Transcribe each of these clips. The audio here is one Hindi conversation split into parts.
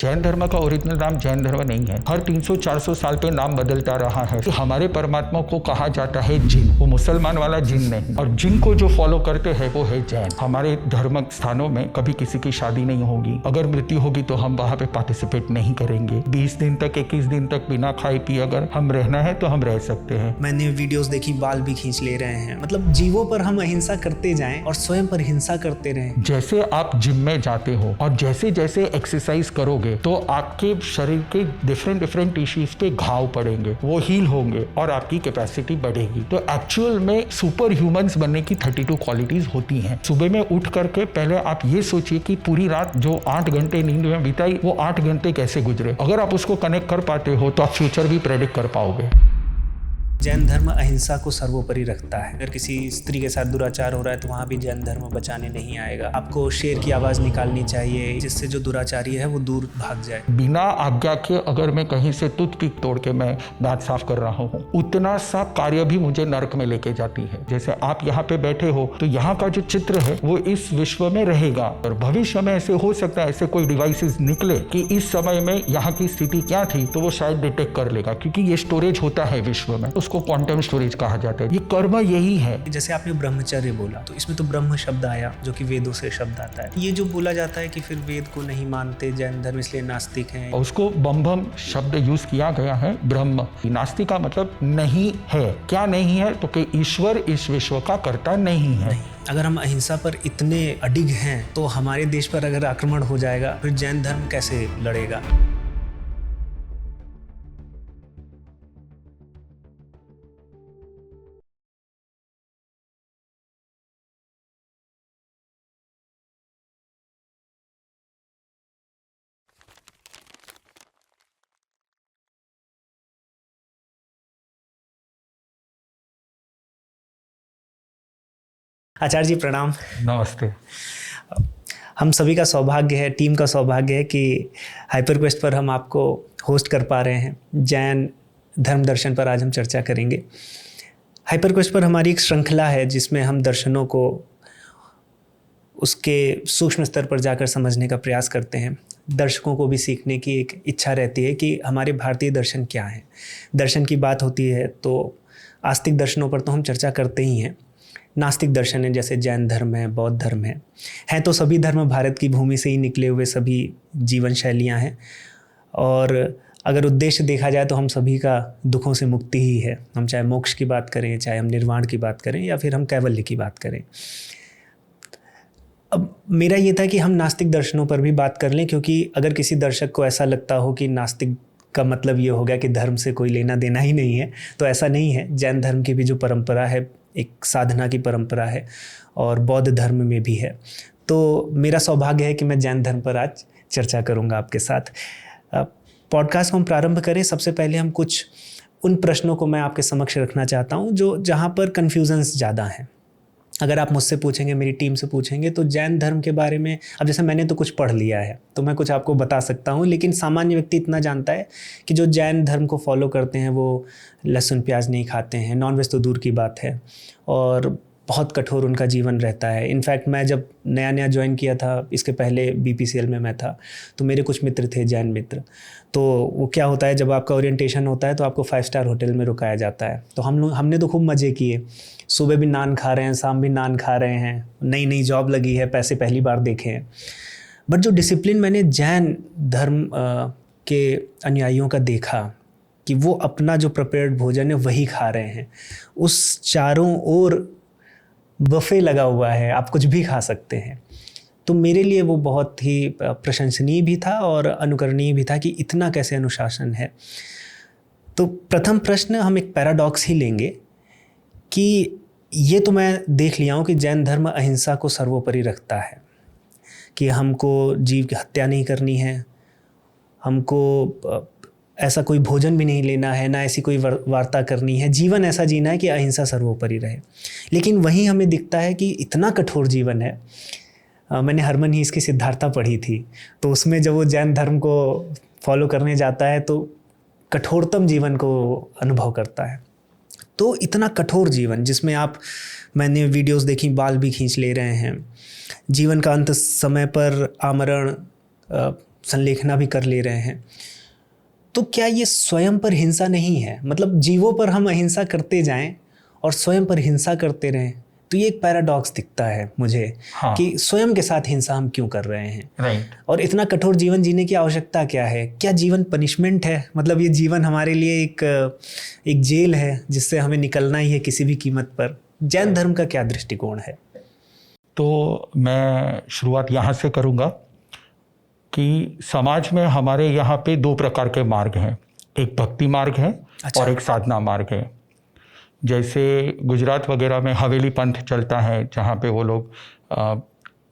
जैन धर्म का ओरिजिनल नाम जैन धर्म नहीं है। हर 300-400 साल पे नाम बदलता रहा है। तो हमारे परमात्मा को कहा जाता है जिन, वो मुसलमान वाला जिन नहीं। और जिन को जो फॉलो करते हैं वो है जैन। हमारे धर्म स्थानों में कभी किसी की शादी नहीं होगी। अगर मृत्यु होगी तो हम वहाँ पे पार्टिसिपेट नहीं करेंगे। 20 दिन तक 21 दिन तक बिना खाए पिए अगर हम रहना है तो हम रह सकते हैं। मैंने वीडियोस देखी, बाल भी खींच ले रहे हैं। मतलब जीवों पर हम अहिंसा करते जाएं और स्वयं पर हिंसा करते रहें। जैसे आप जिम में जाते हो और जैसे जैसे एक्सरसाइज करोगे तो आपके शरीर के डिफरेंट टिश्यूज पे घाव पड़ेंगे, वो हील होंगे और आपकी कैपेसिटी बढ़ेगी। तो एक्चुअल में सुपर ह्यूमंस बनने की 32 क्वालिटीज होती हैं। सुबह में उठ करके पहले आप ये सोचिए कि पूरी रात जो 8 घंटे नींद में बिताई वो 8 घंटे कैसे गुजरे। अगर आप उसको कनेक्ट कर पाते हो तो आप फ्यूचर भी प्रेडिक्ट कर पाओगे। जैन धर्म अहिंसा को सर्वोपरि रखता है। अगर किसी स्त्री के साथ दुराचार हो रहा है तो वहाँ भी जैन धर्म बचाने नहीं आएगा। आपको शेर की आवाज़ निकालनी चाहिए जिससे जो दुराचारी है वो दूर भाग जाए। बिना आज्ञा के अगर मैं कहीं से टूथपिक तोड़ के मैं दांत साफ कर रहा हूँ, उतना सा कार्य भी मुझे नरक में लेके जाती है। जैसे आप यहाँ पे बैठे हो तो यहाँ का जो चित्र है वो इस विश्व में रहेगा और भविष्य में ऐसे हो सकता है ऐसे कोई डिवाइसेस निकले कि इस समय में यहाँ की स्थिति क्या थी तो वो शायद डिटेक्ट कर लेगा, क्योंकि ये स्टोरेज होता है विश्व में, उसको क्वांटम स्टोरेज कहा जाता है। ये कर्म यही है। जैसे आपने ब्रह्मचर्य बोला तो इसमें तो ब्रह्म शब्द आया जो कि वेदों से शब्द आता है। ये जो बोला जाता है कि फिर वेद को नहीं मानते जैन धर्म इसलिए नास्तिक हैं। उसको बम शब्द यूज किया गया है। ब्रह्म नास्तिक का मतलब नहीं है। क्या नहीं है तो कि ईश्वर इस विश्व का कर्ता नहीं है। अगर हम अहिंसा पर इतने अडिग हैं तो हमारे देश पर अगर आक्रमण हो जाएगा फिर जैन धर्म कैसे लड़ेगा। आचार्य जी प्रणाम। नमस्ते। हम सभी का सौभाग्य है, टीम का सौभाग्य है कि हाइपरक्वेस्ट पर हम आपको होस्ट कर पा रहे हैं। जैन धर्म दर्शन पर आज हम चर्चा करेंगे। हाइपरक्वेस्ट पर हमारी एक श्रृंखला है जिसमें हम दर्शनों को उसके सूक्ष्म स्तर पर जाकर समझने का प्रयास करते हैं। दर्शकों को भी सीखने की एक इच्छा रहती है कि हमारे भारतीय दर्शन क्या हैं। दर्शन की बात होती है तो आस्तिक दर्शनों पर तो हम चर्चा करते ही हैं। नास्तिक दर्शन है जैसे जैन धर्म है, बौद्ध धर्म है। हैं तो सभी धर्म भारत की भूमि से ही निकले हुए सभी जीवन शैलियाँ हैं और अगर उद्देश्य देखा जाए तो हम सभी का दुखों से मुक्ति ही है। हम चाहे मोक्ष की बात करें, चाहे हम निर्वाण की बात करें या फिर हम कैवल्य की बात करें। अब मेरा ये था कि हम नास्तिक दर्शनों पर भी बात कर लें, क्योंकि अगर किसी दर्शक को ऐसा लगता हो कि नास्तिक का मतलब ये हो गया कि धर्म से कोई लेना देना ही नहीं है, तो ऐसा नहीं है। जैन धर्म की भी जो परंपरा है एक साधना की परंपरा है और बौद्ध धर्म में भी है। तो मेरा सौभाग्य है कि मैं जैन धर्म पर आज चर्चा करूंगा आपके साथ। पॉडकास्ट को हम प्रारंभ करें। सबसे पहले हम कुछ उन प्रश्नों को मैं आपके समक्ष रखना चाहता हूं जो जहां पर कन्फ्यूजन्स ज़्यादा हैं। अगर आप मुझसे पूछेंगे, मेरी टीम से पूछेंगे तो जैन धर्म के बारे में, अब जैसे मैंने तो कुछ पढ़ लिया है तो मैं कुछ आपको बता सकता हूँ, लेकिन सामान्य व्यक्ति इतना जानता है कि जो जैन धर्म को फॉलो करते हैं वो लहसुन प्याज नहीं खाते हैं, नॉनवेज तो दूर की बात है, और बहुत कठोर उनका जीवन रहता है। इनफैक्ट मैं जब नया ज्वाइन किया था, इसके पहले BPCL में मैं था, तो मेरे कुछ मित्र थे जैन मित्र। तो वो क्या होता है, जब आपका ओरिएंटेशन होता है तो आपको 5 स्टार होटल में रुकाया जाता है। तो हमने तो खूब मज़े किए। सुबह भी नान खा रहे हैं, शाम भी नान खा रहे हैं, नई जॉब लगी है, पैसे पहली बार देखे हैं। बट जो डिसिप्लिन मैंने जैन धर्म के अनुयायियों का देखा कि वो अपना जो प्रिपेयर्ड भोजन है वही खा रहे हैं, उस चारों ओर बफे लगा हुआ है, आप कुछ भी खा सकते हैं। तो मेरे लिए वो बहुत ही प्रशंसनीय भी था और अनुकरणीय भी था कि इतना कैसे अनुशासन है। तो प्रथम प्रश्न हम एक पैराडॉक्स ही लेंगे कि ये तो मैं देख लिया हूँ कि जैन धर्म अहिंसा को सर्वोपरि रखता है, कि हमको जीव की हत्या नहीं करनी है, हमको ऐसा कोई भोजन भी नहीं लेना है, ना ऐसी कोई वार्ता करनी है, जीवन ऐसा जीना है कि अहिंसा सर्वोपरि रहे। लेकिन वहीं हमें दिखता है कि इतना कठोर जीवन है। मैंने हरमन ही इसकी सिद्धार्था पढ़ी थी, तो उसमें जब वो जैन धर्म को फॉलो करने जाता है तो कठोरतम जीवन को अनुभव करता है। तो इतना कठोर जीवन जिसमें मैंने वीडियोस देखी, बाल भी खींच ले रहे हैं, जीवन का अंत समय पर आमरण, संलेखना भी कर ले रहे हैं, तो क्या ये स्वयं पर हिंसा नहीं है? मतलब जीवों पर हम अहिंसा करते जाएं और स्वयं पर हिंसा करते रहें, तो ये एक पैराडॉक्स दिखता है मुझे। हाँ। कि स्वयं के साथ हिंसा हम क्यों कर रहे हैं? राइट। और इतना कठोर जीवन जीने की आवश्यकता क्या है? क्या जीवन पनिशमेंट है? मतलब ये जीवन हमारे लिए एक जेल है जिससे हमें निकलना ही है किसी भी कीमत पर। जैन धर्म का क्या दृष्टिकोण है? तो मैं शुरुआत यहाँ से करूँगा कि समाज में हमारे यहाँ पे 2 प्रकार के मार्ग हैं। एक भक्ति मार्ग है। अच्छा। और एक साधना मार्ग है। जैसे गुजरात वगैरह में हवेली पंथ चलता है, जहाँ पे वो लोग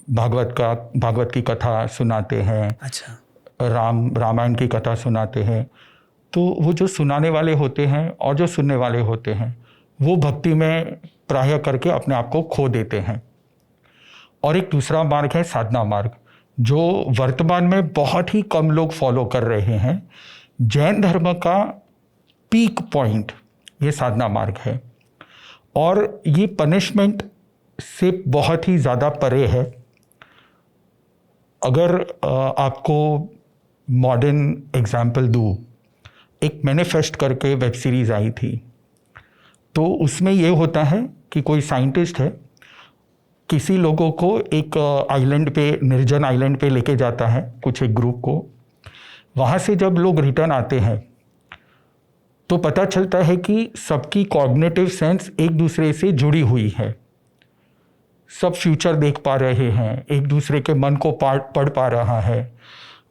भागवत की कथा सुनाते हैं। अच्छा। रामायण की कथा सुनाते हैं। तो वो जो सुनाने वाले होते हैं और जो सुनने वाले होते हैं, वो भक्ति में प्राय करके अपने आप को खो देते हैं। और एक दूसरा मार्ग है साधना मार्ग, जो वर्तमान में बहुत ही कम लोग फॉलो कर रहे हैं। जैन धर्म का पीक पॉइंट ये साधना मार्ग है, और ये पनिशमेंट से बहुत ही ज़्यादा परे है। अगर आपको मॉडर्न एग्जाम्पल दूँ, एक मैनिफेस्ट करके वेब सीरीज़ आई थी, तो उसमें ये होता है कि कोई साइंटिस्ट है, किसी लोगों को एक आइलैंड पे, निर्जन आइलैंड पे लेके जाता है, कुछ एक ग्रुप को। वहाँ से जब लोग रिटर्न आते हैं तो पता चलता है कि सबकी कॉग्निटिव सेंस एक दूसरे से जुड़ी हुई है। सब फ्यूचर देख पा रहे हैं, एक दूसरे के मन को पढ़ पा रहा है।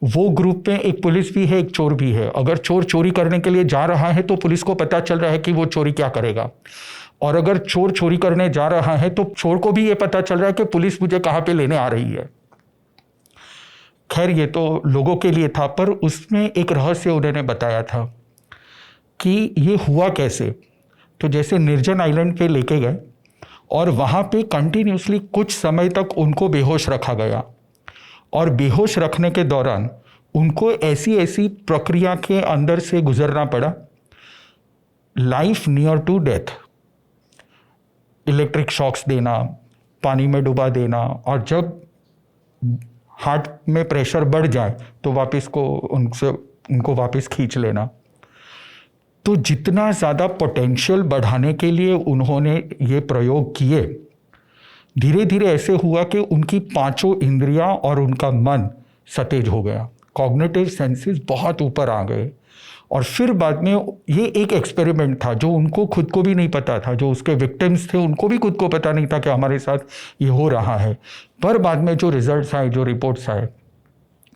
वो ग्रुप में एक पुलिस भी है, एक चोर भी है। अगर चोर चोरी करने के लिए जा रहा है तो पुलिस को पता चल रहा है कि वो चोरी क्या करेगा, और अगर चोर चोरी करने जा रहा है तो चोर को भी ये पता चल रहा है कि पुलिस मुझे कहाँ पे लेने आ रही है। खैर, ये तो लोगों के लिए था, पर उसमें एक रहस्य उन्होंने बताया था कि ये हुआ कैसे। तो जैसे निर्जन आइलैंड पे लेके गए और वहाँ पे कंटिन्यूसली कुछ समय तक उनको बेहोश रखा गया, और बेहोश रखने के दौरान उनको ऐसी ऐसी प्रक्रिया के अंदर से गुजरना पड़ा, life near to death. Electric shocks देना, पानी में डुबा देना, और जब हार्ट में प्रेशर बढ़ जाए तो वापस उनको वापस खींच लेना। तो जितना ज़्यादा पोटेंशियल बढ़ाने के लिए उन्होंने ये प्रयोग किए, धीरे धीरे ऐसे हुआ कि उनकी 5 इंद्रियां और उनका मन सतेज हो गया, कॉग्निटिव सेंसेस बहुत ऊपर आ गए। और फिर बाद में ये एक एक्सपेरिमेंट था जो उनको खुद को भी नहीं पता था, जो उसके विक्टिम्स थे उनको भी खुद को पता नहीं था कि हमारे साथ ये हो रहा है। पर बाद में जो रिजल्ट्स आए, जो रिपोर्ट्स आए,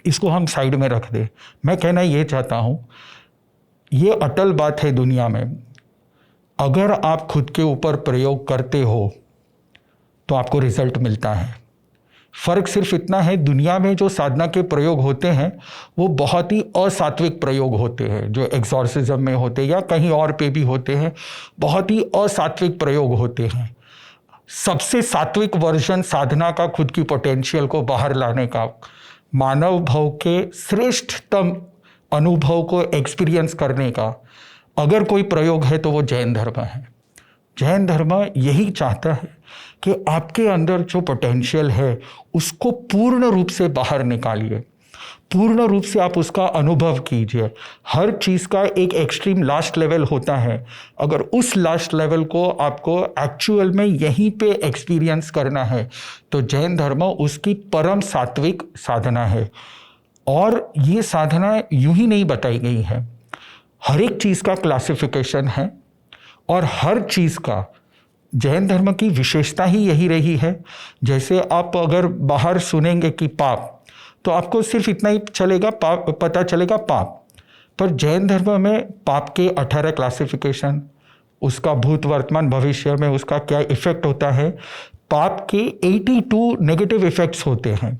इसको हम साइड में रख दें। मैं कहना ये चाहता हूँ, ये अटल बात है दुनिया में, अगर आप खुद के ऊपर प्रयोग करते हो तो आपको रिजल्ट मिलता है। फर्क सिर्फ इतना है, दुनिया में जो साधना के प्रयोग होते हैं वो बहुत ही असात्विक प्रयोग होते हैं, जो एक्सॉर्सिज्म में होते हैं या कहीं और पे भी होते हैं, बहुत ही असात्विक प्रयोग होते हैं। सबसे सात्विक वर्जन साधना का खुद की पोटेंशियल को बाहर लाने का, मानव भाव के श्रेष्ठतम अनुभव को एक्सपीरियंस करने का अगर कोई प्रयोग है तो वो जैन धर्म है। जैन धर्म यही चाहता है कि आपके अंदर जो पोटेंशियल है उसको पूर्ण रूप से बाहर निकालिए, पूर्ण रूप से आप उसका अनुभव कीजिए। हर चीज़ का एक एक्सट्रीम लास्ट लेवल होता है, अगर उस लास्ट लेवल को आपको एक्चुअल में यहीं पे एक्सपीरियंस करना है तो जैन धर्म उसकी परम सात्विक साधना है। और ये साधना यूं ही नहीं बताई गई है, हर एक चीज़ का क्लासिफिकेशन है, और हर चीज़ का जैन धर्म की विशेषता ही यही रही है। जैसे आप अगर बाहर सुनेंगे कि पाप, तो आपको सिर्फ इतना ही चलेगा, पाप पता चलेगा पाप। पर जैन धर्म में पाप के 18 क्लासिफिकेशन, उसका भूत वर्तमान भविष्य में उसका क्या इफेक्ट होता है, पाप के 82 नेगेटिव इफेक्ट्स होते हैं,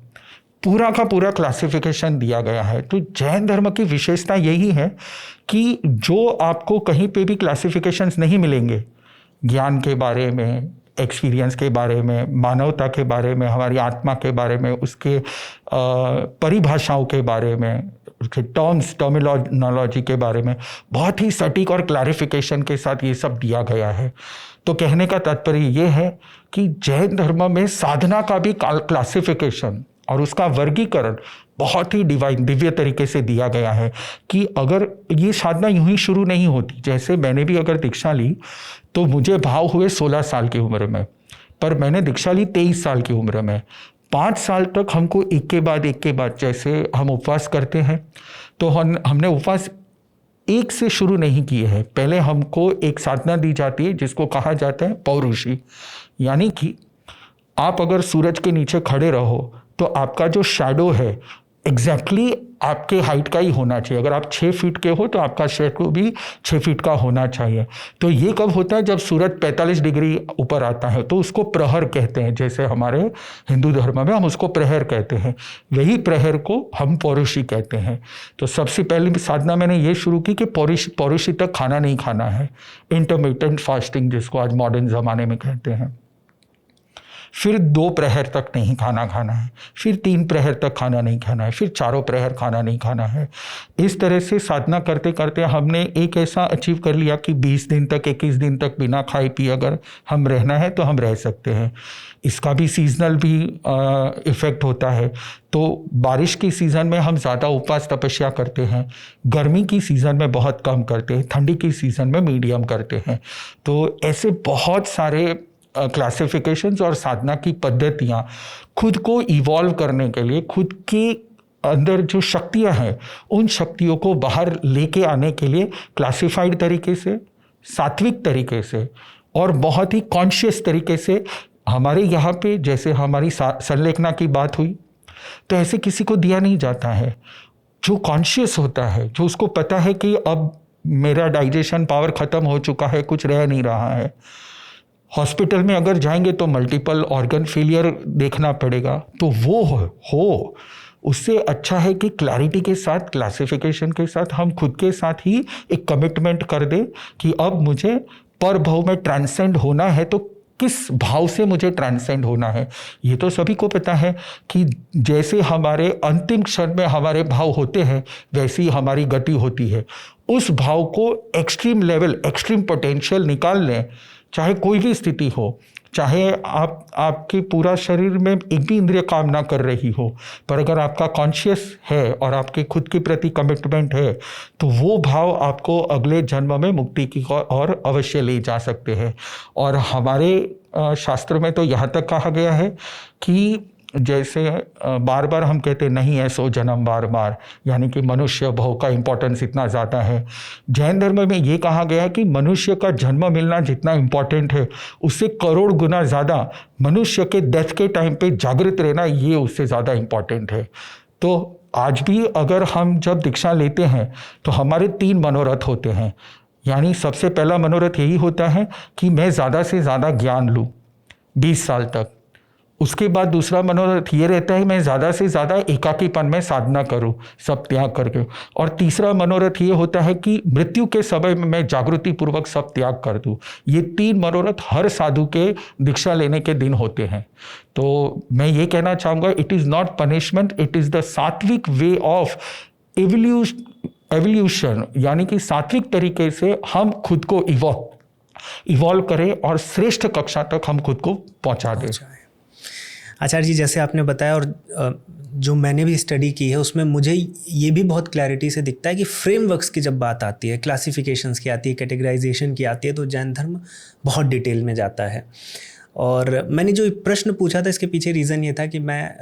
पूरा का पूरा क्लासिफिकेशन दिया गया है। तो जैन धर्म की विशेषता यही है कि जो आपको कहीं पे भी क्लासिफिकेशंस नहीं मिलेंगे, ज्ञान के बारे में, एक्सपीरियंस के बारे में, मानवता के बारे में, हमारी आत्मा के बारे में, उसके परिभाषाओं के बारे में, उसके टर्मिनोलॉजी के बारे में बहुत ही सटीक और क्लैरिफिकेशन के साथ ये सब दिया गया है। तो कहने का तात्पर्य ये है कि जैन धर्म में साधना का भी क्लासिफिकेशन और उसका वर्गीकरण बहुत ही डिवाइन दिव्य तरीके से दिया गया है कि अगर ये साधना यूं ही शुरू नहीं होती, जैसे मैंने भी अगर दीक्षा ली तो मुझे भाव हुए 16 साल की उम्र में, पर मैंने दीक्षा ली 23 साल की उम्र में। 5 साल तक हमको एक के बाद जैसे हम उपवास करते हैं तो हमने उपवास एक से शुरू नहीं किए हैं। पहले हमको एक साधना दी जाती है जिसको कहा जाता है पौरुषी, यानी कि आप अगर सूरज के नीचे खड़े रहो तो आपका जो शैडो है एग्जैक्टली आपके हाइट का ही होना चाहिए। अगर आप 6 फीट के हो तो आपका शैडो भी 6 फीट का होना चाहिए। तो ये कब होता है? जब सूरज 45 डिग्री ऊपर आता है तो उसको प्रहर कहते हैं। जैसे हमारे हिंदू धर्म में हम उसको प्रहर कहते हैं, वही प्रहर को हम पौरुषी कहते हैं। तो सबसे पहली साधना मैंने ये शुरू की कि पौरुषी तक खाना नहीं खाना है, इंटरमिटेंट फास्टिंग जिसको आज मॉडर्न ज़माने में कहते हैं। फिर 2 प्रहर तक नहीं खाना खाना है, फिर 3 प्रहर तक खाना नहीं खाना है, फिर 4 प्रहर खाना नहीं खाना है। इस तरह से साधना करते करते हमने एक ऐसा अचीव कर लिया कि 20 दिन तक 21 दिन तक बिना खाए पिए अगर हम रहना है तो हम रह सकते हैं। इसका भी सीजनल भी इफ़ेक्ट होता है। तो बारिश की सीज़न में हम ज़्यादा उपवास तपस्या करते हैं, गर्मी की सीज़न में बहुत कम करते हैं, ठंडी की सीज़न में मीडियम करते हैं। तो ऐसे बहुत सारे क्लासिफिकेशंस और साधना की पद्धतियाँ खुद को इवॉल्व करने के लिए, खुद के अंदर जो शक्तियाँ हैं उन शक्तियों को बाहर लेके आने के लिए क्लासिफाइड तरीके से, सात्विक तरीके से और बहुत ही कॉन्शियस तरीके से हमारे यहाँ पे जैसे हमारी संलेखना की बात हुई तो ऐसे किसी को दिया नहीं जाता है। जो कॉन्शियस होता है, जो उसको पता है कि अब मेरा डाइजेशन पावर ख़त्म हो चुका है, कुछ रह नहीं रहा है। हॉस्पिटल में अगर जाएंगे तो मल्टीपल ऑर्गन फेलियर देखना पड़ेगा, तो वो हो उससे अच्छा है कि क्लैरिटी के साथ, क्लासिफिकेशन के साथ हम खुद के साथ ही एक कमिटमेंट कर दे कि अब मुझे पर भाव में ट्रांसेंड होना है तो किस भाव से मुझे ट्रांसेंड होना है। ये तो सभी को पता है कि जैसे हमारे अंतिम क्षण में हमारे भाव होते हैं वैसी हमारी गति होती है। उस भाव को एक्सट्रीम लेवल, एक्सट्रीम पोटेंशियल निकाल लें, चाहे कोई भी स्थिति हो, चाहे आपके पूरा शरीर में एक भी इंद्रिय काम ना कर रही हो, पर अगर आपका कॉन्शियस है और आपके खुद के प्रति कमिटमेंट है तो वो भाव आपको अगले जन्म में मुक्ति की ओर अवश्य ले जा सकते हैं। और हमारे शास्त्र में तो यहाँ तक कहा गया है कि जैसे बार बार हम कहते नहीं है सो जन्म बार बार, यानी कि मनुष्य भाव का इम्पोर्टेंस इतना ज़्यादा है। जैन धर्म में ये कहा गया है कि मनुष्य का जन्म मिलना जितना इम्पोर्टेंट है उससे करोड़ गुना ज़्यादा मनुष्य के डेथ के टाइम पे जागृत रहना ये उससे ज़्यादा इम्पोर्टेंट है। तो आज भी अगर हम जब दीक्षा लेते हैं तो हमारे 3 मनोरथ होते हैं। यानी सबसे पहला मनोरथ यही होता है कि मैं ज़्यादा से ज़्यादा ज्ञान लूँ 20 साल तक। उसके बाद दूसरा मनोरथ ये रहता है मैं ज़्यादा से ज़्यादा एकाकीपन में साधना करूं, सब त्याग करके। और तीसरा मनोरथ ये होता है कि मृत्यु के समय में मैं जागृति पूर्वक सब त्याग कर दूं। ये 3 मनोरथ हर साधु के दीक्षा लेने के दिन होते हैं। तो मैं ये कहना चाहूँगा, it is not punishment, it is the सात्विक वे ऑफ एवोल्यूशन, यानी कि सात्विक तरीके से हम खुद को इवॉल्व करें और श्रेष्ठ कक्षा तक हम खुद को पहुँचा दें। आचार्य जी, जैसे आपने बताया और जो मैंने भी स्टडी की है उसमें मुझे ये भी बहुत क्लैरिटी से दिखता है कि फ्रेमवर्क्स की जब बात आती है, क्लासिफिकेशंस की आती है, कैटेगराइजेशन की आती है, तो जैन धर्म बहुत डिटेल में जाता है। और मैंने जो प्रश्न पूछा था इसके पीछे रीज़न ये था कि मैं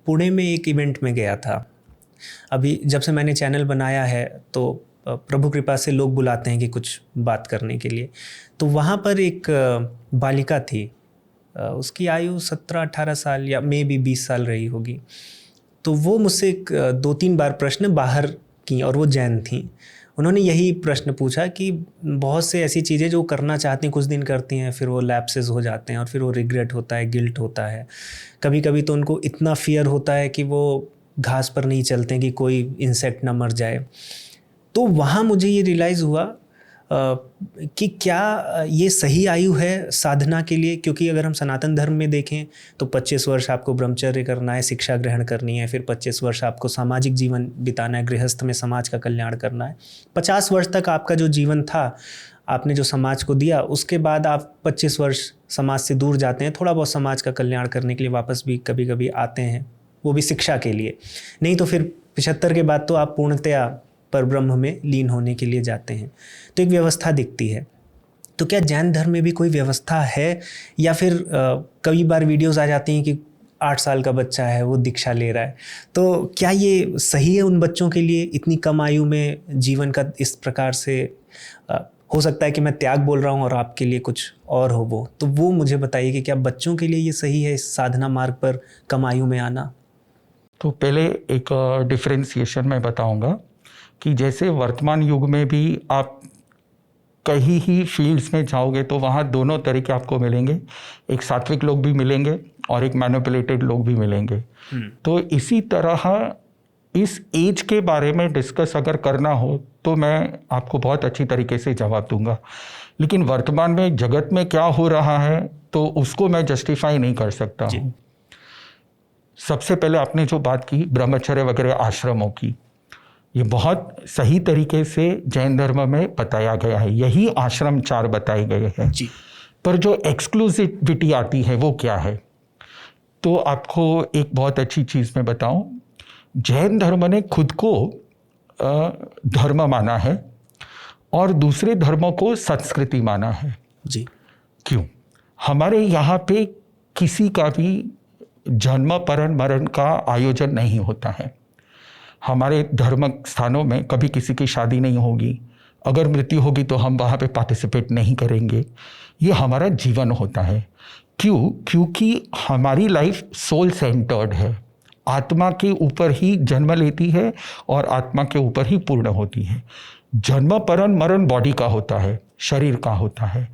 पुणे में एक इवेंट में गया था। अभी जब से मैंने चैनल बनाया है तो प्रभु कृपा से लोग बुलाते हैं कि कुछ बात करने के लिए। तो वहाँ पर एक बालिका थी, उसकी आयु 17-18 साल या मे भी 20 साल रही होगी। तो वो मुझसे 2-3 बार प्रश्न बाहर की, और वो जैन थी। उन्होंने यही प्रश्न पूछा कि बहुत से ऐसी चीज़ें जो करना चाहती हैं कुछ दिन करती हैं, फिर वो लैप्सेस हो जाते हैं और फिर वो रिग्रेट होता है, गिल्ट होता है। कभी कभी तो उनको इतना फियर होता है कि वो घास पर नहीं चलते कि कोई इंसेक्ट ना मर जाए। तो वहाँ मुझे ये रियलाइज़ हुआ कि क्या ये सही आयु है साधना के लिए। क्योंकि अगर हम सनातन धर्म में देखें तो 25 वर्ष आपको ब्रह्मचर्य करना है, शिक्षा ग्रहण करनी है, फिर 25 वर्ष आपको सामाजिक जीवन बिताना है, गृहस्थ में समाज का कल्याण करना है। 50 वर्ष तक आपका जो जीवन था आपने जो समाज को दिया, उसके बाद आप 25 वर्ष समाज से दूर जाते हैं, थोड़ा बहुत समाज का कल्याण करने के लिए वापस भी कभी कभी आते हैं, वो भी शिक्षा के लिए, नहीं तो फिर 75 के बाद तो आप पूर्णतया परब्रह्म में लीन होने के लिए जाते हैं। तो एक व्यवस्था दिखती है। तो क्या जैन धर्म में भी कोई व्यवस्था है, या फिर कई बार वीडियोस आ जाती हैं कि 8 साल का बच्चा है वो दीक्षा ले रहा है, तो क्या ये सही है उन बच्चों के लिए? इतनी कम आयु में जीवन का इस प्रकार से हो सकता है कि मैं त्याग बोल रहा हूँ और आपके लिए कुछ और हो वो, तो वो मुझे बताइए कि क्या बच्चों के लिए ये सही है इस साधना मार्ग पर कम आयु में आना? तो पहले एक डिफरेंशिएशन मैं बताऊंगा कि जैसे वर्तमान युग में भी आप कहीं ही फील्ड्स में जाओगे तो वहाँ दोनों तरीके आपको मिलेंगे, एक सात्विक लोग भी मिलेंगे और एक मैनिपुलेटेड लोग भी मिलेंगे। तो इसी तरह इस एज के बारे में डिस्कस अगर करना हो तो मैं आपको बहुत अच्छी तरीके से जवाब दूंगा, लेकिन वर्तमान में जगत में क्या हो रहा है तो उसको मैं जस्टिफाई नहीं कर सकता हूँ। सबसे पहले आपने जो बात की ब्रह्मचर्य वगैरह आश्रमों की, ये बहुत सही तरीके से जैन धर्म में बताया गया है, यही आश्रम 4 बताए गए हैं। पर जो एक्सक्लूसिविटी आती है वो क्या है, तो आपको एक बहुत अच्छी चीज़ मैं बताऊं, जैन धर्म ने खुद को धर्म माना है और दूसरे धर्मों को संस्कृति माना है। जी। क्यों? हमारे यहाँ पे किसी का भी जन्म परन मरण का आयोजन नहीं होता है। हमारे धर्म स्थानों में कभी किसी की शादी नहीं होगी, अगर मृत्यु होगी तो हम वहाँ पे पार्टिसिपेट नहीं करेंगे। ये हमारा जीवन होता है। क्यों? क्योंकि हमारी लाइफ सोल सेंटर्ड है, आत्मा के ऊपर ही जन्म लेती है और आत्मा के ऊपर ही पूर्ण होती है। जन्म परन मरण बॉडी का होता है, शरीर का होता है।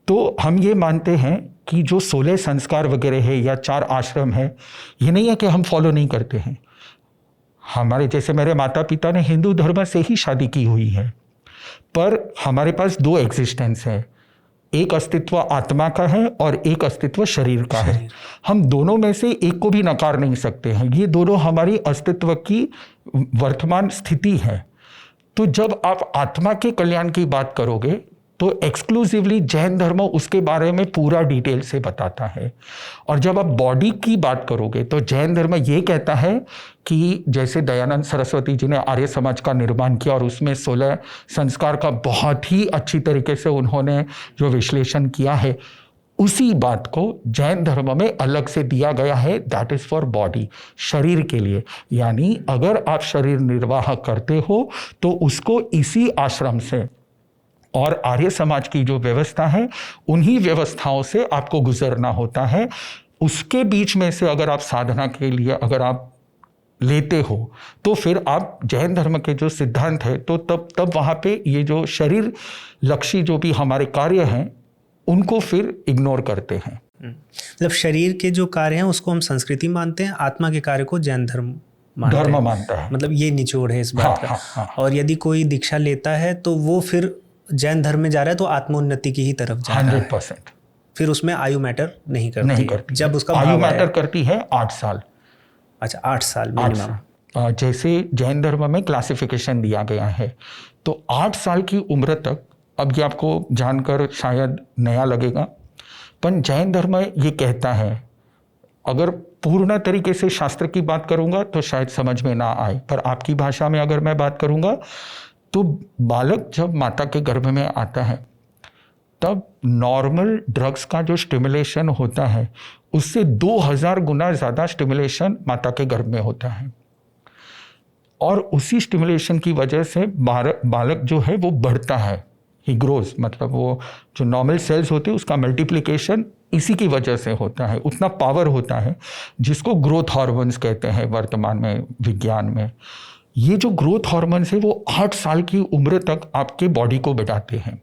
तो हम ये मानते हैं कि जो 16 संस्कार वगैरह है या 4 आश्रम है, ये नहीं है कि हम फॉलो नहीं करते हैं। हमारे जैसे मेरे माता पिता ने हिंदू धर्म से ही शादी की हुई है, पर हमारे पास 2 एग्जिस्टेंस है, एक अस्तित्व आत्मा का है और एक अस्तित्व शरीर का है। हम दोनों में से एक को भी नकार नहीं सकते हैं, ये दोनों हमारी अस्तित्व की वर्तमान स्थिति है। तो जब आप आत्मा के कल्याण की बात करोगे तो एक्सक्लूसिवली जैन धर्म उसके बारे में पूरा डिटेल से बताता है। और जब आप बॉडी की बात करोगे तो जैन धर्म ये कहता है कि जैसे दयानंद सरस्वती जी ने आर्य समाज का निर्माण किया और उसमें 16 संस्कार का बहुत ही अच्छी तरीके से उन्होंने जो विश्लेषण किया है, उसी बात को जैन धर्म में अलग से दिया गया है, दैट इज फॉर बॉडी, शरीर के लिए। यानी अगर आप शरीर निर्वाह करते हो तो उसको इसी आश्रम से और आर्य समाज की जो व्यवस्था है उन्हीं व्यवस्थाओं से आपको गुजरना होता है। उसके बीच में से अगर आप साधना के लिए अगर आप लेते हो तो फिर आप जैन धर्म के जो सिद्धांत है तो तब वहाँ पे ये जो शरीर लक्षी जो भी हमारे कार्य हैं उनको फिर इग्नोर करते हैं। मतलब शरीर के जो कार्य हैं उसको हम संस्कृति मानते हैं, आत्मा के कार्य को जैन धर्म मानता है। मतलब ये निचोड़ है इस बात का। हाँ। और यदि कोई दीक्षा लेता है तो वो फिर जैन धर्म में जा रहा है तो आत्मोन्नति की ही तरफ जा रहा है। 100%। फिर उसमें आयु मैटर नहीं करती। जब उसका आयु मैटर करती है 8 साल। अच्छा, 8 साल मिनिमम। जैसे जैन धर्म में क्लासिफिकेशन दिया गया है तो 8 साल की उम्र तक, अब ये आपको जानकर शायद नया लगेगा, पर जैन धर्म ये कहता है, अगर पूर्ण तरीके से शास्त्र की बात करूंगा तो शायद समझ में ना आए, पर आपकी भाषा में अगर मैं बात करूंगा तो बालक जब माता के गर्भ में आता है तब नॉर्मल ड्रग्स का जो स्टिमुलेशन होता है उससे 2000 गुना ज़्यादा स्टिमुलेशन माता के गर्भ में होता है। और उसी स्टिमुलेशन की वजह से बालक जो है वो बढ़ता है, ही ग्रोज, मतलब वो जो नॉर्मल सेल्स होते हैं उसका मल्टीप्लिकेशन इसी की वजह से होता है, उतना पावर होता है जिसको ग्रोथ हार्मोन्स कहते हैं वर्तमान में विज्ञान में। ये जो ग्रोथ हार्मोन्स है वो 8 साल की उम्र तक आपके बॉडी को बढ़ाते हैं,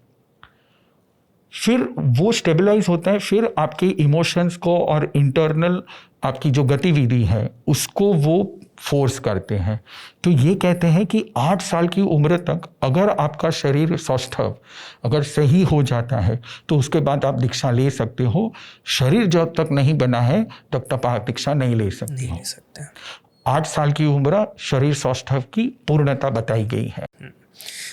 फिर वो स्टेबलाइज होता है, फिर आपके इमोशंस को और इंटरनल आपकी जो गतिविधि है उसको वो फोर्स करते हैं। तो ये कहते हैं कि 8 साल की उम्र तक अगर आपका शरीर सौष्ठव अगर सही हो जाता है तो उसके बाद आप दीक्षा ले सकते हो। शरीर जब तक नहीं बना है तब तक आप दीक्षा नहीं ले सकते। 8 साल की उम्र शरीर सौष्ठव की पूर्णता बताई गई है।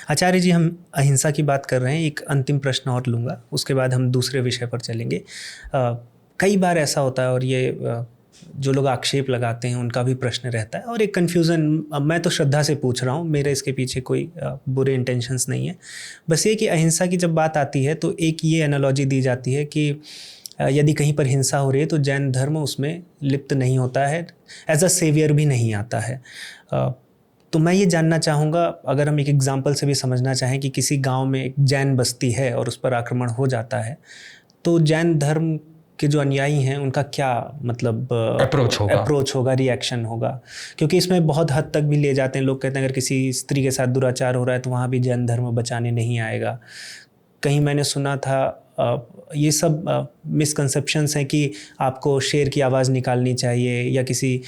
आचार्य जी, हम अहिंसा की बात कर रहे हैं, एक अंतिम प्रश्न और लूँगा, उसके बाद हम दूसरे विषय पर चलेंगे। कई बार ऐसा होता है और ये जो लोग आक्षेप लगाते हैं उनका भी प्रश्न रहता है, और एक कन्फ्यूज़न। मैं तो श्रद्धा से पूछ रहा हूँ, मेरे इसके पीछे कोई बुरे इंटेंशंस नहीं है। बस ये कि अहिंसा की जब बात आती है तो एक ये एनालॉजी दी जाती है कि यदि कहीं पर हिंसा हो रही है तो जैन धर्म उसमें लिप्त नहीं होता है, एज अ सेवियर भी नहीं आता है। तो मैं ये जानना चाहूँगा, अगर हम एक एग्जांपल से भी समझना चाहें कि किसी गांव में एक जैन बस्ती है और उस पर आक्रमण हो जाता है, तो जैन धर्म के जो अनुयायी हैं उनका क्या मतलब अप्रोच होगा, रिएक्शन होगा? क्योंकि इसमें बहुत हद तक भी ले जाते हैं। लोग कहते हैं अगर किसी स्त्री के साथ दुराचार हो रहा है तो वहाँ भी जैन धर्म बचाने नहीं आएगा। कहीं मैंने सुना था ये सब मिसकंसेप्शंस हैं कि आपको शेर की आवाज़ निकालनी चाहिए या किसी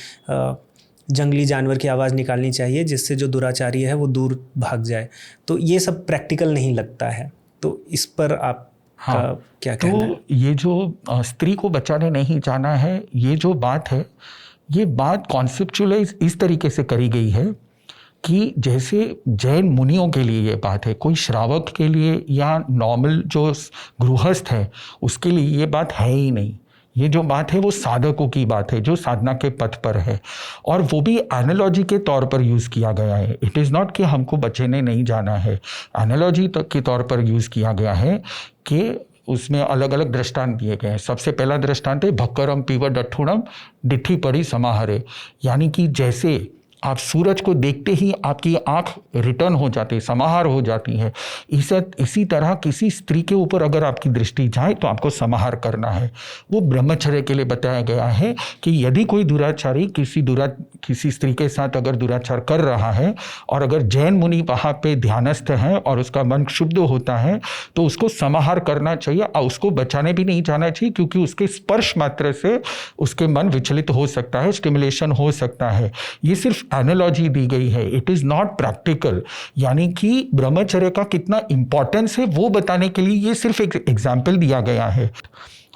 जंगली जानवर की आवाज़ निकालनी चाहिए जिससे जो दुराचारी है वो दूर भाग जाए। तो ये सब प्रैक्टिकल नहीं लगता है। तो इस पर आप क्या कहना है? तो ये जो स्त्री को बचाने नहीं जाना है, ये जो बात है, ये बात कॉन्सेप्चुअलाइज इस तरीके से करी गई है कि जैसे जैन मुनियों के लिए ये बात है, कोई श्रावक के लिए या नॉर्मल जो गृहस्थ है उसके लिए ये बात है ही नहीं। ये जो बात है वो साधकों की बात है जो साधना के पथ पर है, और वो भी एनालॉजी के तौर पर यूज़ किया गया है। इट इज़ नॉट कि हमको बचने नहीं जाना है, एनालॉजी के तौर पर यूज़ किया गया है कि उसमें अलग अलग दृष्टांत दिए गए हैं। सबसे पहला दृष्टांत है भक्करम पीव डठुणम डिट्ठी पड़ी समाहरे, यानी कि जैसे आप सूरज को देखते ही आपकी आंख रिटर्न हो जाती है, समाहार हो जाती है, इसी तरह किसी स्त्री के ऊपर अगर आपकी दृष्टि जाए तो आपको समाहार करना है। वो ब्रह्मचर्य के लिए बताया गया है कि यदि कोई दुराचारी किसी स्त्री के साथ अगर दुराचार कर रहा है और अगर जैन मुनि वहाँ पे ध्यानस्थ हैं और उसका मन शुद्ध होता है तो उसको समाहार करना चाहिए और उसको बचाने भी नहीं जाना चाहिए, क्योंकि उसके स्पर्श मात्र से उसके मन विचलित हो सकता है, स्टिमुलेशन हो सकता है। ये सिर्फ एनालॉजी दी गई है, इट इज नॉट प्रैक्टिकल। यानी कि ब्रह्मचर्य का कितना इंपॉर्टेंस है वो बताने के लिए ये सिर्फ एक एग्जाम्पल दिया गया है।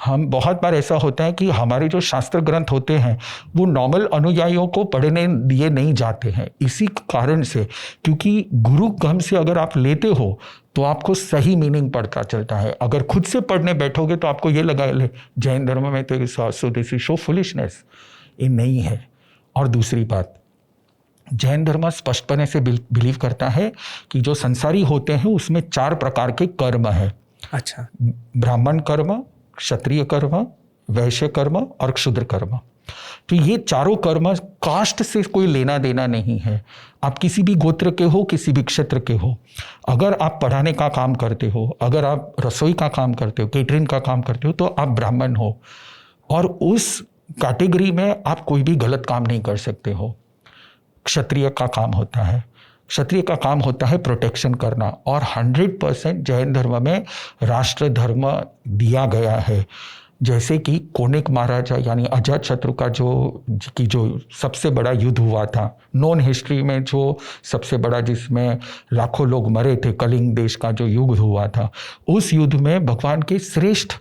हम बहुत बार ऐसा होता है कि हमारे जो शास्त्र ग्रंथ होते हैं वो नॉर्मल अनुयायियों को पढ़ने दिए नहीं जाते हैं, इसी कारण से, क्योंकि गुरु गम से अगर आप लेते हो तो आपको सही मीनिंग पता चलता है। अगर खुद से पढ़ने बैठोगे तो आपको ये लगा ले जैन धर्म में तो so this is show foolishness, ये नहीं है। और दूसरी बात, जैन धर्म स्पष्टपने से बिलीव करता है कि जो संसारी होते हैं उसमें 4 प्रकार के कर्म है। अच्छा। ब्राह्मण कर्म, क्षत्रिय कर्म, वैश्य कर्म और क्षुद्र कर्म। तो ये चारों कर्म कास्ट से कोई लेना देना नहीं है। आप किसी भी गोत्र के हो, किसी भी क्षेत्र के हो, अगर आप पढ़ाने का काम करते हो, अगर आप रसोई का काम करते हो, केटरिंग का काम करते हो, तो आप ब्राह्मण हो और उस कैटेगरी में आप कोई भी गलत काम नहीं कर सकते हो। क्षत्रिय का काम होता है, क्षत्रिय का काम होता है प्रोटेक्शन करना, और 100% जैन धर्म में राष्ट्र धर्म दिया गया है। जैसे कि कोनिक महाराजा यानी अजातशत्रु का जो सबसे बड़ा युद्ध हुआ था नॉन हिस्ट्री में, जो सबसे बड़ा जिसमें लाखों लोग मरे थे, कलिंग देश का जो युद्ध हुआ था, उस युद्ध में भगवान के श्रेष्ठ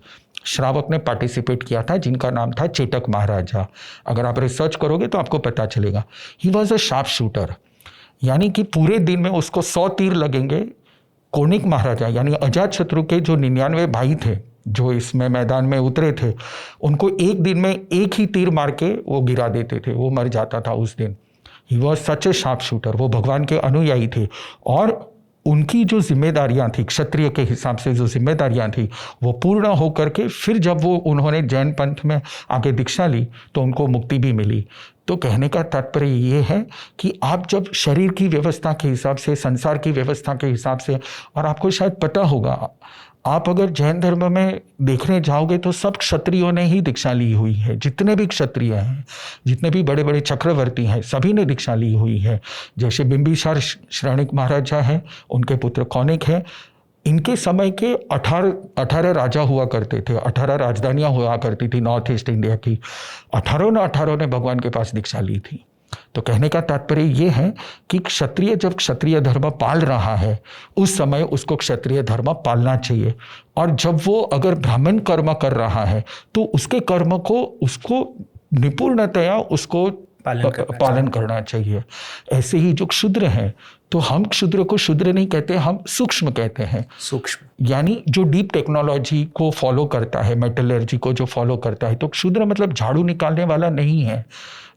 श्रावक ने पार्टिसिपेट किया था जिनका नाम था चेटक महाराजा। अगर आप रिसर्च करोगे तो आपको पता चलेगा। He was a sharp shooter, यानी कि पूरे दिन में उसको 100 तीर लगेंगे। कोनिक महाराजा यानी अजातशत्रु के जो 99 भाई थे जो इसमें मैदान में उतरे थे, उनको एक दिन में एक ही तीर मार के वो गिरा देते थे, वो मर जाता था उस दिन। He was such A sharp shooter. वो भगवान के अनुयायी थे और उनकी जो जिम्मेदारियां थी, क्षत्रिय के हिसाब से जो जिम्मेदारियां थी, वो पूर्ण होकर के फिर जब उन्होंने जैन पंथ में आगे दीक्षा ली तो उनको मुक्ति भी मिली। तो कहने का तात्पर्य ये है कि आप जब शरीर की व्यवस्था के हिसाब से, संसार की व्यवस्था के हिसाब से, और आपको शायद पता होगा, आप अगर जैन धर्म में देखने जाओगे तो सब क्षत्रियों ने ही दीक्षा ली हुई है। जितने भी क्षत्रिय हैं, जितने भी बड़े बड़े चक्रवर्ती हैं, सभी ने दीक्षा ली हुई है। जैसे बिंबिसार श्रेणिक महाराजा हैं, उनके पुत्र कौनिक हैं। इनके समय के 18 राजा हुआ करते थे, 18 राजधानियां हुआ करती थी नॉर्थ ईस्ट इंडिया की। 18 ने भगवान के पास दीक्षा ली थी। तो कहने का तात्पर्य ये है कि क्षत्रिय जब क्षत्रिय धर्म पाल रहा है उस समय उसको क्षत्रिय धर्म पालना चाहिए, और जब वो अगर ब्राह्मण कर्म कर रहा है तो उसके कर्म को उसको निपुणतया उसको पालन करना चाहिए। ऐसे ही जो क्षुद्र हैं, तो हम क्षुद्र को क्षुद्र नहीं कहते, हम सूक्ष्म कहते हैं। सूक्ष्म यानी जो डीप टेक्नोलॉजी को फॉलो करता है, मेटलर्जी को जो फॉलो करता है, तो क्षुद्र मतलब झाड़ू निकालने वाला नहीं है।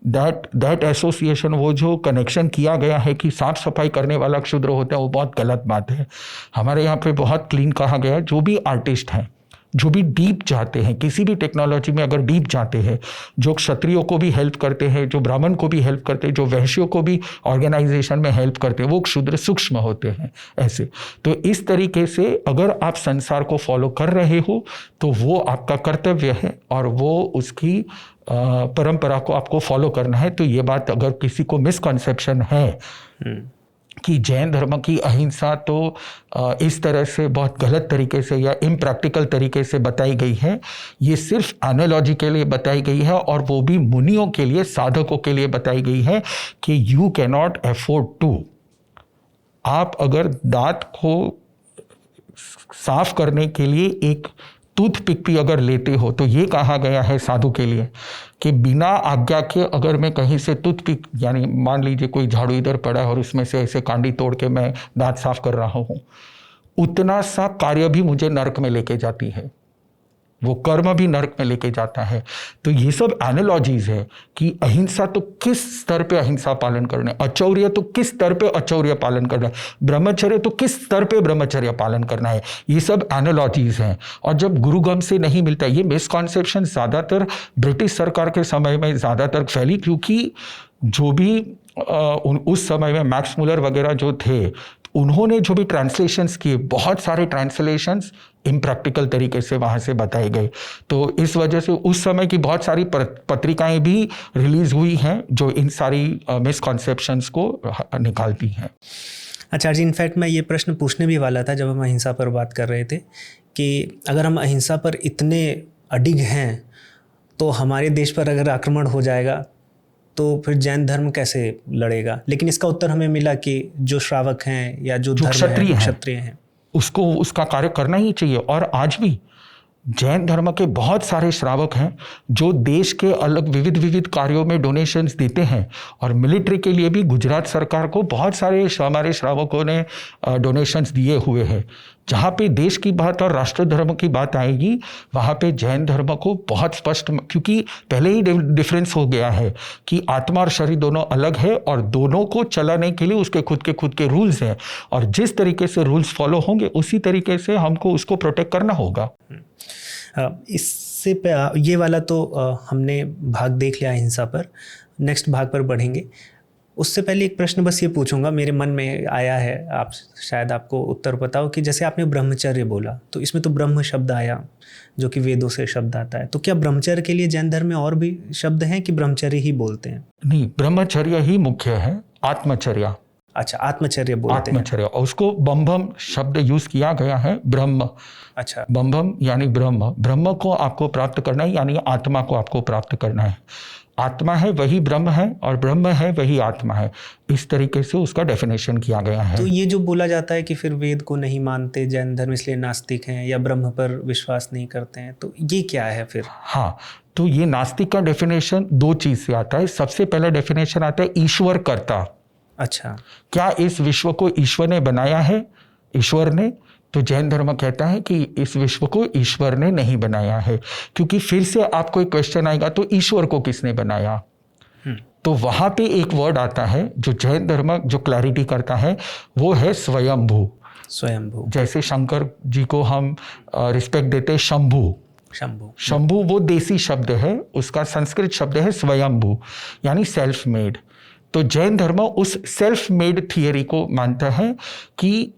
दैट एसोसिएशन, वो जो कनेक्शन किया गया है कि साफ सफाई करने वाला क्षुद्र होता है, वो बहुत गलत बात है। हमारे यहाँ पे बहुत क्लीन कहा गया है, जो भी आर्टिस्ट हैं, जो भी डीप जाते हैं किसी भी टेक्नोलॉजी में, अगर डीप जाते हैं, जो क्षत्रियों को भी हेल्प करते हैं, जो ब्राह्मण को भी हेल्प करते हैं, जो वैश्यों को भी ऑर्गेनाइजेशन में हेल्प करते हैं, वो क्षुद्र सूक्ष्म होते हैं। ऐसे तो इस तरीके से अगर आप संसार को फॉलो कर रहे हो तो वो आपका कर्तव्य है और वो उसकी परंपरा को आपको फॉलो करना है। तो ये बात अगर किसी को मिसकॉन्सेप्शन है कि जैन धर्म की अहिंसा तो इस तरह से बहुत गलत तरीके से या इम्प्रैक्टिकल तरीके से बताई गई है, ये सिर्फ एनालॉजी के लिए बताई गई है और वो भी मुनियों के लिए, साधकों के लिए बताई गई है कि you can not afford to. आप अगर दांत को साफ करने के लिए एक टूथपिक भी अगर लेते हो तो ये कहा गया है साधु के लिए कि बिना आज्ञा के अगर मैं कहीं से टूथपिक, यानी मान लीजिए कोई झाड़ू इधर पड़ा है और उसमें से ऐसे कांडी तोड़ के मैं दांत साफ कर रहा हूँ, उतना सा कार्य भी मुझे नरक में लेके जाती है, वो कर्म भी नरक में लेके जाता है। तो ये सब एनालॉजीज है कि अहिंसा तो किस स्तर पे अहिंसा पालन करना है, अचौर्य तो किस स्तर पे अचौर्य पालन करना है, ब्रह्मचर्य तो किस स्तर पे ब्रह्मचर्य पालन करना है। ये सब एनालॉजीज हैं और जब गुरुगम से नहीं मिलता, ये मिसकॉन्सेप्शन ज़्यादातर ब्रिटिश सरकार के समय में ज़्यादातर फैली, क्योंकि जो भी उस समय में मैक्स मुलर वगैरह जो थे, उन्होंने जो भी ट्रांसलेशंस किए, बहुत सारे ट्रांसलेशंस इम्प्रैक्टिकल तरीके से वहाँ से बताए गए। तो इस वजह से उस समय की बहुत सारी पत्रिकाएं भी रिलीज हुई हैं जो इन सारी मिसकॉन्सेप्शंस को निकालती हैं। आचार्य जी, इनफैक्ट मैं ये प्रश्न पूछने भी वाला था जब हम अहिंसा पर बात कर रहे थे कि अगर हम अहिंसा पर इतने अडिग हैं तो हमारे देश पर अगर आक्रमण हो जाएगा तो फिर जैन धर्म कैसे लड़ेगा। लेकिन इसका उत्तर हमें मिला कि जो श्रावक हैं या जो क्षत्रिय हैं उसको उसका कार्य करना ही चाहिए। और आज भी जैन धर्म के बहुत सारे श्रावक हैं जो देश के अलग विविध कार्यों में डोनेशंस देते हैं, और मिलिट्री के लिए भी गुजरात सरकार को बहुत सारे हमारे श्रावकों ने डोनेशंस दिए हुए हैं। जहाँ पे देश की बात और राष्ट्र धर्म की बात आएगी, वहाँ पे जैन धर्म को बहुत स्पष्ट, क्योंकि पहले ही डिफरेंस हो गया है कि आत्मा और शरीर दोनों अलग है और दोनों को चलाने के लिए उसके खुद के रूल्स हैं, और जिस तरीके से रूल्स फॉलो होंगे उसी तरीके से हमको उसको प्रोटेक्ट करना होगा। इससे ये वाला तो हमने भाग देख लिया अहिंसा पर, नेक्स्ट भाग पर बढ़ेंगे। उससे पहले एक प्रश्न बस ये पूछूंगा, मेरे मन में आया है, आप शायद आपको उत्तर बताओ कि जैसे आपने ब्रह्मचर्य बोला तो इसमें तो ब्रह्म शब्द आया जो कि वेदों से शब्द आता है, तो क्या ब्रह्मचर्य के लिए जैन धर्म में और भी शब्द हैं कि ब्रह्मचर्य ही बोलते हैं? नहीं, ब्रह्मचर्य ही मुख्य है। आत्मचर्या, अच्छा, आत्मचर्य बोलते हैं। आत्मचर्या, और उसको बम्भम शब्द यूज किया गया है, ब्रह्म। अच्छा, बम्भम यानी ब्रह्म को आपको प्राप्त करना है, यानी आत्मा को आपको प्राप्त करना है। आत्मा है वही ब्रह्म है और ब्रह्म है वही आत्मा है, इस तरीके से उसका डेफिनेशन किया गया है। तो ये जो बोला जाता है कि फिर वेद को नहीं मानते जैन धर्म इसलिए नास्तिक हैं या ब्रह्म पर विश्वास नहीं करते हैं, तो ये क्या है फिर? हाँ, तो ये नास्तिक का डेफिनेशन दो चीज से आता है। सबसे पहला डेफिनेशन आता है ईश्वर कर्ता। अच्छा, क्या इस विश्व को ईश्वर ने बनाया है? ईश्वर ने, तो जैन धर्म कहता है कि इस विश्व को ईश्वर ने नहीं बनाया है, क्योंकि फिर से आपको एक क्वेश्चन आएगा तो ईश्वर को किसने बनाया? तो वहां पे एक वर्ड आता है जो जैन धर्म जो क्लैरिटी करता है, वो है स्वयंभू। स्वयंभू, जैसे शंकर जी को हम रिस्पेक्ट देते हैं शंभू। शंभू वो देसी शब्द है, उसका संस्कृत शब्द है स्वयंभू, यानी सेल्फ मेड। तो जैन धर्म उस सेल्फ मेड थियरी को मानता है कि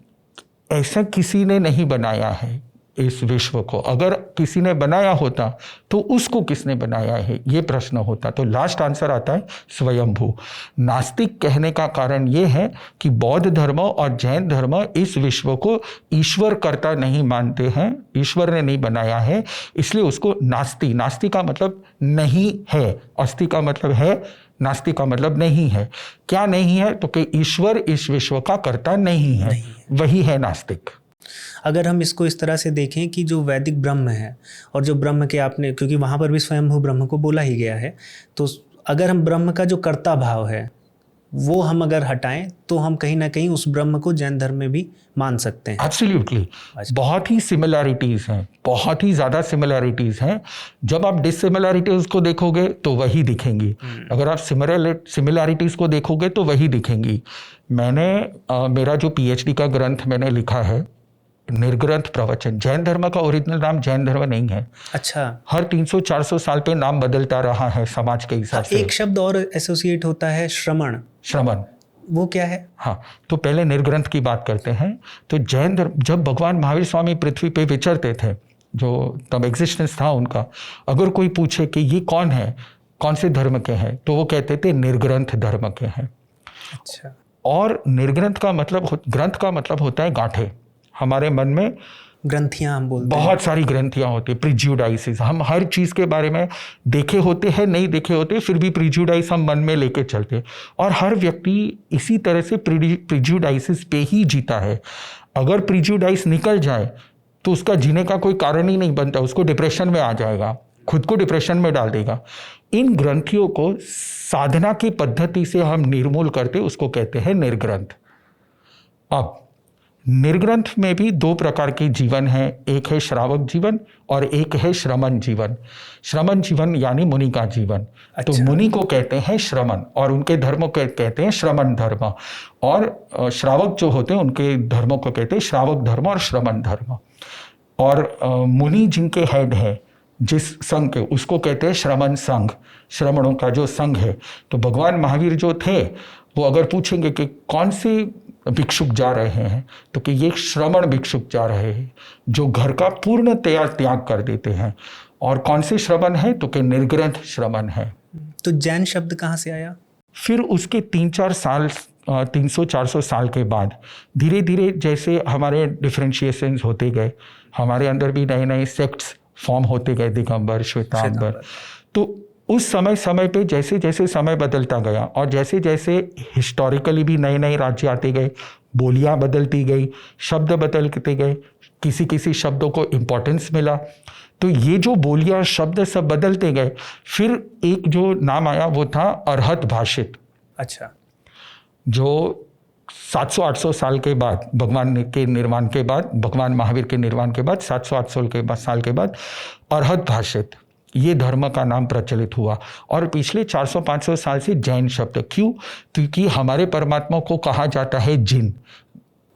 ऐसा किसी ने नहीं बनाया है इस विश्व को। अगर किसी ने बनाया होता तो उसको किसने बनाया है, ये प्रश्न होता। तो लास्ट आंसर आता है स्वयंभू। नास्तिक कहने का कारण ये है कि बौद्ध धर्म और जैन धर्म इस विश्व को ईश्वर कर्ता नहीं मानते हैं, ईश्वर ने नहीं बनाया है, इसलिए उसको नास्ति का मतलब नहीं है, अस्ति का मतलब है, नास्ति का मतलब नहीं है। क्या नहीं है? तो कि ईश्वर इस विश्व का कर्ता नहीं है, वही है नास्तिक। अगर हम इसको इस तरह से देखें कि जो वैदिक ब्रह्म है और जो ब्रह्म के आपने, क्योंकि वहाँ पर भी स्वयंभू ब्रह्म को बोला ही गया है, तो अगर हम ब्रह्म का जो कर्ता भाव है वो हम अगर हटाएं तो हम कहीं ना कहीं उस ब्रह्म को जैन धर्म में भी मान सकते हैं। एब्सोल्युटली, बहुत ही सिमिलैरिटीज हैं, बहुत ही ज़्यादा सिमिलैरिटीज हैं। जब आप डिससिमिलैरिटीज को देखोगे तो वही दिखेंगी, अगर आप सिमिलैरिटीज को देखोगे तो वही दिखेंगी। मैंने मेरा जो पीएचडी का ग्रंथ मैंने लिखा है निर्ग्रंथ प्रवचन, जैन धर्म का ओरिजिनल नाम जैन धर्म नहीं है। अच्छा। हर 300-400 साल पे नाम बदलता रहा है समाज के हिसाब से। एक शब्द और एसोसिएट होता है, श्रमण। श्रमण, वो क्या है? हाँ, तो पहले निर्ग्रंथ की बात करते हैं। तो जैन धर्म, जब भगवान महावीर स्वामी पृथ्वी पे विचरते थे, जो तब एग्जिस्टेंस था उनका, अगर कोई पूछे कि ये कौन है, कौन से धर्म के हैं, तो वो कहते थे निर्ग्रंथ धर्म के हैं। अच्छा। और निर्ग्रंथ का मतलब, ग्रंथ का मतलब होता है गांठे। हमारे मन में ग्रंथियां हम बोलते हैं, बहुत सारी ग्रंथियां होती है, प्रिज्यूडाइसिस। हम हर चीज़ के बारे में देखे होते हैं, नहीं देखे होते, फिर भी प्रिज्यूडाइस हम मन में लेके चलते हैं। और हर व्यक्ति इसी तरह से प्रिज्यूडाइसिस पे ही जीता है। अगर प्रिज्यूडाइस निकल जाए तो उसका जीने का कोई कारण ही नहीं बनता, उसको डिप्रेशन में आ जाएगा, खुद को डिप्रेशन में डाल देगा। इन ग्रंथियों को साधना की पद्धति से हम निर्मूल करते, उसको कहते हैं निर्ग्रंथ। अब निर्ग्रंथ में भी दो प्रकार के जीवन हैं, एक है श्रावक जीवन और एक है श्रमण जीवन। श्रमण जीवन यानी मुनि का जीवन। अच्छा। तो मुनि को कहते हैं श्रमण और उनके धर्मों को कहते हैं श्रमण धर्म, और श्रावक जो होते हैं उनके धर्मों को कहते हैं श्रावक धर्म और श्रमण धर्म। और मुनि जिनके हेड है, जिस संघ के, उसको कहते हैं श्रमण संघ, श्रमणों का जो संघ है। तो भगवान महावीर जो थे वो अगर पूछेंगे कि कौन से भिक्षुक जा रहे हैं, तो कि ये श्रमण भिक्षुक जा रहे हैं जो घर का पूर्णतया त्याग कर देते हैं। और कौन से श्रमण है, तो कि निर्ग्रंथ श्रमण है। तो जैन शब्द कहाँ से आया? फिर उसके 3-4 साल, 300-400 साल के बाद धीरे धीरे जैसे हमारे डिफ्रेंशिएशंस होते गए, हमारे अंदर भी नए नए सेक्ट्स फॉर्म होते गए, दिगंबर, श्वेतांबर। तो उस समय पे जैसे जैसे समय बदलता गया और जैसे जैसे हिस्टोरिकली भी नए नए राज्य आते गए, बोलियां बदलती गई, शब्द बदलते गए, किसी किसी शब्दों को इम्पोर्टेंस मिला, तो ये जो बोलियां शब्द सब बदलते गए। फिर एक जो नाम आया वो था अर्हत भाषित। अच्छा। जो 700-800 साल के बाद, भगवान के निर्वाण के बाद, भगवान महावीर के निर्वाण के बाद 700-800 साल के बाद अर्हत भाषित ये धर्म का नाम प्रचलित हुआ। और पिछले 400-500 साल से जैन शब्द। क्यों? क्योंकि हमारे परमात्मा को कहा जाता है जिन।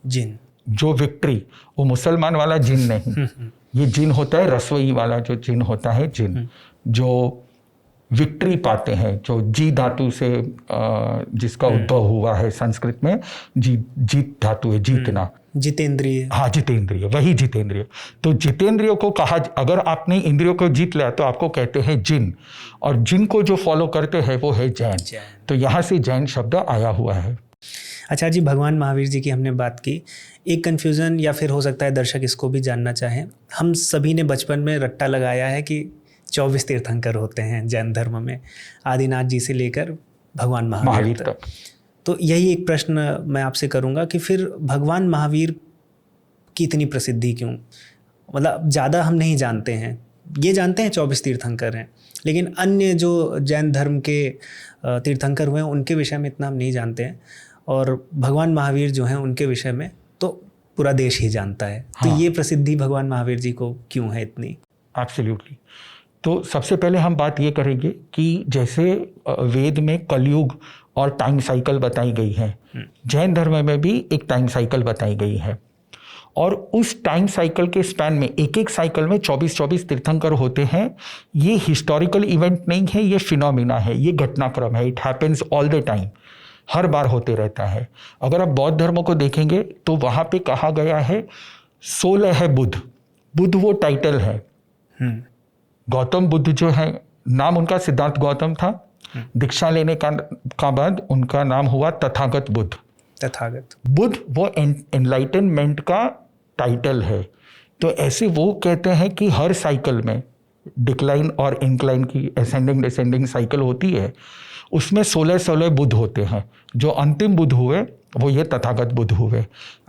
जिन जो विक्ट्री, वो मुसलमान वाला जिन नहीं, ये जिन होता है रसोई वाला जो जिन होता है, जिन जो विक्ट्री पाते हैं, जो जी धातु से जिसका उद्भव हुआ है संस्कृत में, जीत धातु है, जीतना, जितेंद्रिय। हाँ, जितेंद्रिय, वही जितेंद्रिय। तो जितेंद्रियों को कहा, अगर आपने इंद्रियों को जीत लिया तो आपको कहते हैं जिन, और जिन को जो फॉलो करते हैं वो है जैन। तो यहाँ से जैन शब्द आया हुआ है। अच्छा जी, भगवान महावीर जी की हमने बात की। एक कन्फ्यूज़न, या फिर हो सकता है दर्शक इसको भी जानना चाहें, हम सभी ने बचपन में रट्टा लगाया है कि 24 तीर्थंकर होते हैं जैन धर्म में, आदिनाथ जी से लेकर भगवान महावीर तक। तो यही एक प्रश्न मैं आपसे करूंगा कि फिर भगवान महावीर की इतनी प्रसिद्धि क्यों? मतलब ज़्यादा हम नहीं जानते हैं, ये जानते हैं 24 तीर्थंकर हैं, लेकिन अन्य जो जैन धर्म के तीर्थंकर हुए हैं उनके विषय में इतना हम नहीं जानते हैं, और भगवान महावीर जो हैं उनके विषय में तो पूरा देश ही जानता है। हाँ। तो ये प्रसिद्धि भगवान महावीर जी को क्यों है इतनी? एब्सोल्युटली। तो सबसे पहले हम बात ये करेंगे कि जैसे वेद में कलयुग और टाइम साइकिल बताई गई है, जैन धर्म में भी एक टाइम साइकिल बताई गई है। और उस टाइम साइकिल के स्पैन में एक एक साइकिल में 24-24 तीर्थंकर होते हैं। ये हिस्टोरिकल इवेंट नहीं है, ये फिनोमिना है, ये घटनाक्रम है। It happens all the time, हर बार होते रहता है। अगर आप बौद्ध धर्म को देखेंगे तो वहाँ पे कहा गया है 16 है बुद्ध। बुद्ध वो टाइटल है। गौतम बुद्ध जो है, नाम उनका सिद्धार्थ गौतम था। दीक्षा लेने का बाद उनका नाम हुआ तथागत बुद्ध। तथागत बुद्ध वो एनलाइटनमेंट का टाइटल है। तो ऐसे वो कहते हैं कि हर साइकिल में डिक्लाइन और इंक्लाइन की असेंडिंग डिसेंडिंग साइकिल होती है, उसमें 16 बुद्ध होते हैं। जो अंतिम बुद्ध हुए वो ये तथागत बुद्ध हुए।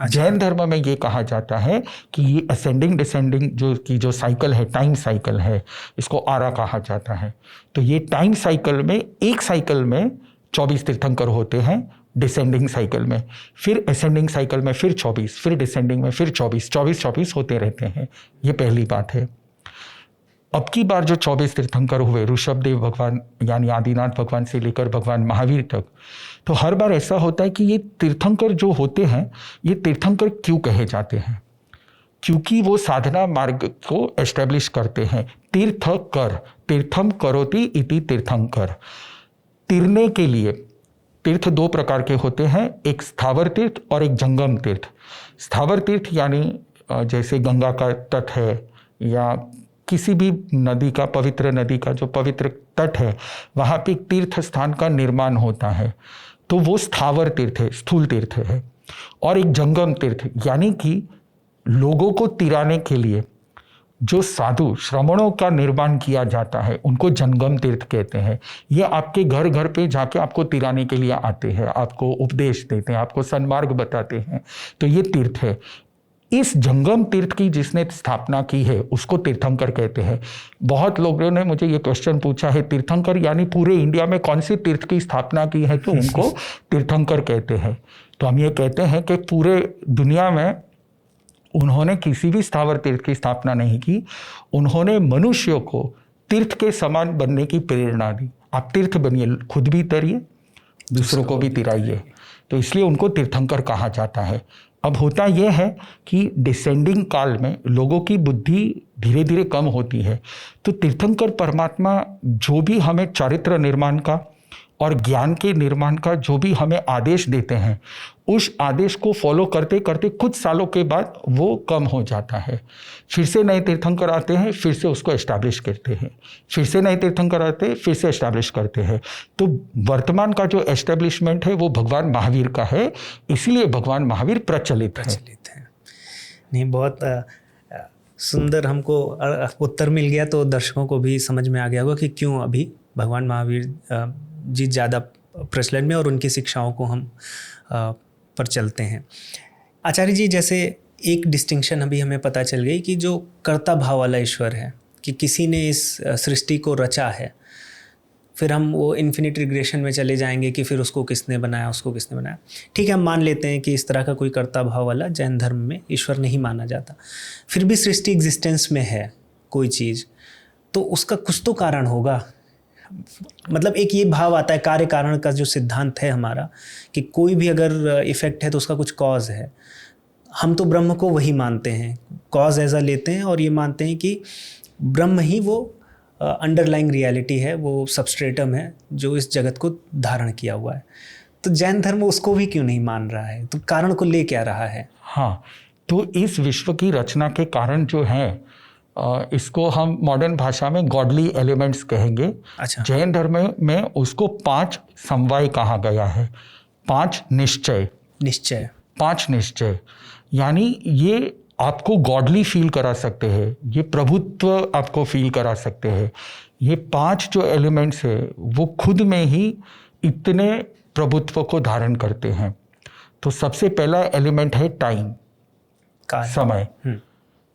जैन धर्म में ये कहा जाता है कि ये असेंडिंग डिसेंडिंग जो साइकिल है, टाइम साइकिल है, इसको आरा कहा जाता है। तो ये टाइम साइकिल में एक साइकिल में 24 तीर्थंकर होते हैं, डिसेंडिंग साइकिल में, फिर असेंडिंग साइकिल में फिर 24, फिर डिसेंडिंग में फिर 24 होते रहते हैं। ये पहली बात है। अब की बार जो 24 तीर्थंकर हुए, ऋषभदेव भगवान यानी आदिनाथ भगवान से लेकर भगवान महावीर तक, तो हर बार ऐसा होता है कि ये तीर्थंकर जो होते हैं, ये तीर्थंकर क्यों कहे जाते हैं? क्योंकि वो साधना मार्ग को एस्टेब्लिश करते हैं। तीर्थकर, तीर्थम करोति इति तीर्थंकर। तीरने के लिए तीर्थ दो प्रकार के होते हैं, एक स्थावर तीर्थ और एक जंगम तीर्थ। स्थावर तीर्थ यानी जैसे गंगा का तट है या किसी भी नदी का, पवित्र नदी का जो पवित्र तट है, वहाँ पे तीर्थ स्थान का निर्माण होता है, तो वो स्थावर तीर्थ है, स्थूल तीर्थ है। और एक जंगम तीर्थ यानी कि लोगों को तिराने के लिए जो साधु श्रमणों का निर्माण किया जाता है, उनको जंगम तीर्थ कहते हैं। ये आपके घर घर पे जाके आपको तिराने के लिए आते हैं, आपको उपदेश देते हैं, आपको सन्मार्ग बताते हैं, तो ये तीर्थ है। इस जंगम तीर्थ की जिसने स्थापना की है उसको तीर्थंकर कहते हैं। बहुत लोगों ने मुझे ये क्वेश्चन पूछा है, तीर्थंकर यानी पूरे इंडिया में कौन सी तीर्थ की स्थापना की है तो उनको तीर्थंकर कहते हैं। तो हम ये कहते हैं कि पूरे दुनिया में उन्होंने किसी भी स्थावर तीर्थ की स्थापना नहीं की, उन्होंने मनुष्यों को तीर्थ के समान बनने की प्रेरणा दी। आप तीर्थ बनिए, खुद भी तैरिए, दूसरों को भी तिराइए, तो इसलिए उनको तीर्थंकर कहा जाता है। अब होता यह है कि डिसेंडिंग काल में लोगों की बुद्धि धीरे धीरे कम होती है, तो तीर्थंकर परमात्मा जो भी हमें चारित्र निर्माण का और ज्ञान के निर्माण का जो भी हमें आदेश देते हैं, उस आदेश को फॉलो करते करते कुछ सालों के बाद वो कम हो जाता है। फिर से नए तीर्थंकर आते हैं, फिर से उसको एस्टैब्लिश करते हैं, फिर से नए तीर्थंकर आते हैं, फिर से एस्टैब्लिश करते हैं। तो वर्तमान का जो एस्टैब्लिशमेंट है वो भगवान महावीर का है, इसीलिए भगवान महावीर प्रचलित है। नहीं, बहुत सुंदर हमको उत्तर मिल गया, तो दर्शकों को भी समझ में आ गया होगा कि क्यों अभी भगवान महावीर जी ज़्यादा प्रचलन में और उनकी शिक्षाओं को हम पर चलते हैं। आचार्य जी, जैसे एक डिस्टिंक्शन अभी हमें पता चल गई कि जो कर्ता भाव वाला ईश्वर है, कि किसी ने इस सृष्टि को रचा है, फिर हम वो इन्फिनिट रिग्रेशन में चले जाएंगे कि फिर उसको किसने बनाया, उसको किसने बनाया। ठीक है, हम मान लेते हैं कि इस तरह का कोई कर्ता भाव वाला जैन धर्म में ईश्वर नहीं माना जाता, फिर भी सृष्टि एग्जिस्टेंस में है कोई चीज़, तो उसका कुछ तो कारण होगा। मतलब एक ये भाव आता है, कार्य कारण का जो सिद्धांत है हमारा, कि कोई भी अगर इफेक्ट है तो उसका कुछ कॉज है। हम तो ब्रह्म को वही मानते हैं, कॉज एज अ लेते हैं और ये मानते हैं कि ब्रह्म ही वो अंडरलाइंग रियलिटी है, वो सबस्ट्रेटम है जो इस जगत को धारण किया हुआ है। तो जैन धर्म उसको भी क्यों नहीं मान रहा है? तो कारण को ले क्या रहा है? हाँ, तो इस विश्व की रचना के कारण जो है, इसको हम मॉडर्न भाषा में गॉडली एलिमेंट्स कहेंगे। अच्छा। जैन धर्म में उसको 5 समवाय कहा गया है, 5 निश्चय। 5 निश्चय यानी ये आपको गॉडली फील करा सकते हैं, ये प्रभुत्व आपको फील करा सकते हैं। ये 5 जो एलिमेंट्स है वो खुद में ही इतने प्रभुत्व को धारण करते हैं। तो सबसे पहला एलिमेंट है टाइम, समय।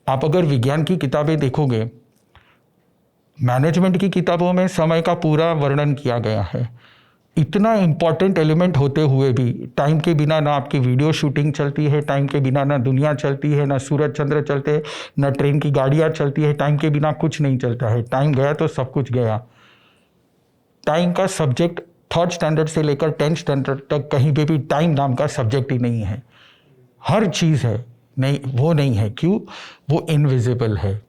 आप अगर विज्ञान की किताबें देखोगे, मैनेजमेंट की किताबों में समय का पूरा वर्णन किया गया है। इतना इम्पॉर्टेंट एलिमेंट होते हुए भी टाइम के बिना ना आपकी वीडियो शूटिंग चलती है, टाइम के बिना ना दुनिया चलती है, ना सूरज चंद्र चलते हैं, ना ट्रेन की गाड़ियाँ चलती है। टाइम के बिना कुछ नहीं चलता है। टाइम गया तो सब कुछ गया। टाइम का सब्जेक्ट 3rd स्टैंडर्ड से लेकर 10th स्टैंडर्ड तक कहीं पे भी टाइम नाम का सब्जेक्ट ही नहीं है। हर चीज़ है, नहीं वो नहीं है। क्यों? वो इनविजिबल है।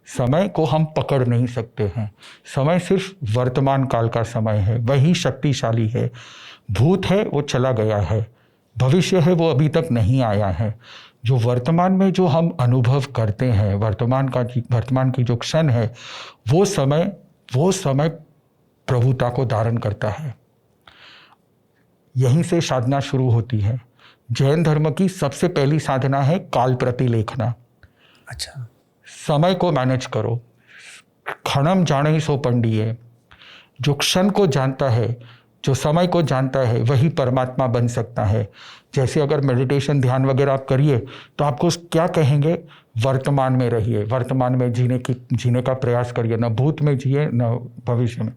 समय को हम पकड़ नहीं सकते हैं। समय सिर्फ वर्तमान काल का समय है, वही शक्तिशाली है। भूत है वो चला गया है, भविष्य है वो अभी तक नहीं आया है। जो वर्तमान में जो हम अनुभव करते हैं, वर्तमान की जो क्षण है, वो समय प्रभुता को धारण करता है। यहीं से साधना शुरू होती है। जैन धर्म की सबसे पहली साधना है काल प्रतिलेखना। अच्छा। समय को मैनेज करो। क्षणम जाने सो पंडिये। जो क्षण को जानता है जो समय को जानता है वही परमात्मा बन सकता है। जैसे अगर मेडिटेशन ध्यान वगैरह आप करिए तो आपको क्या कहेंगे, वर्तमान में रहिए, वर्तमान में जीने का प्रयास करिए, न भूत में जिए न भविष्य में।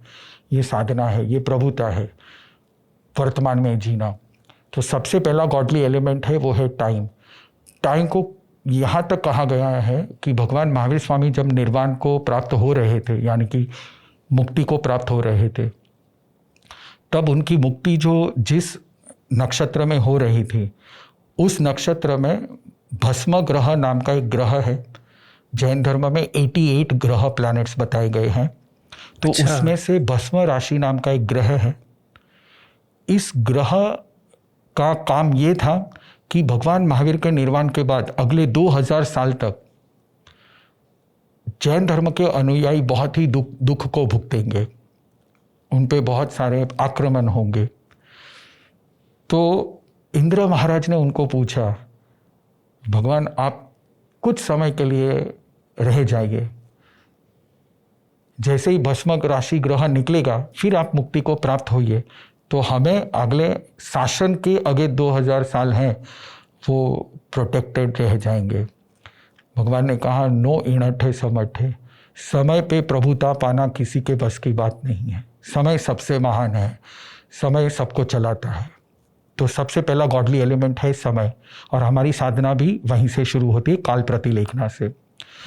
ये साधना है, ये प्रभुता है, वर्तमान में जीना। तो सबसे पहला गॉडली एलिमेंट है वो है टाइम। टाइम को यहाँ तक कहा गया है कि भगवान महावीर स्वामी जब निर्वाण को प्राप्त हो रहे थे, यानी कि मुक्ति को प्राप्त हो रहे थे, तब उनकी मुक्ति जो जिस नक्षत्र में हो रही थी, उस नक्षत्र में भस्म ग्रह नाम का एक ग्रह है। जैन धर्म में 88 ग्रह प्लैनेट्स बताए गए हैं, तो उसमें से भस्म राशि नाम का एक ग्रह है। इस ग्रह का काम ये था कि भगवान महावीर के निर्वाण के बाद अगले 2000 साल तक जैन धर्म के अनुयायी बहुत ही दुख को भुगतेंगे, उन पे बहुत सारे आक्रमण होंगे। तो इंद्र महाराज ने उनको पूछा, भगवान आप कुछ समय के लिए रह जाइए, जैसे ही भस्म राशि ग्रह निकलेगा फिर आप मुक्ति को प्राप्त होइए, तो हमें अगले शासन के अगले 2000 साल हैं वो प्रोटेक्टेड रह जाएंगे। भगवान ने कहा, नो इणठे समठे, समय पे प्रभुता पाना किसी के बस की बात नहीं है। समय सबसे महान है, समय सबको चलाता है। तो सबसे पहला गॉडली एलिमेंट है समय, और हमारी साधना भी वहीं से शुरू होती है, काल प्रतिलेखना से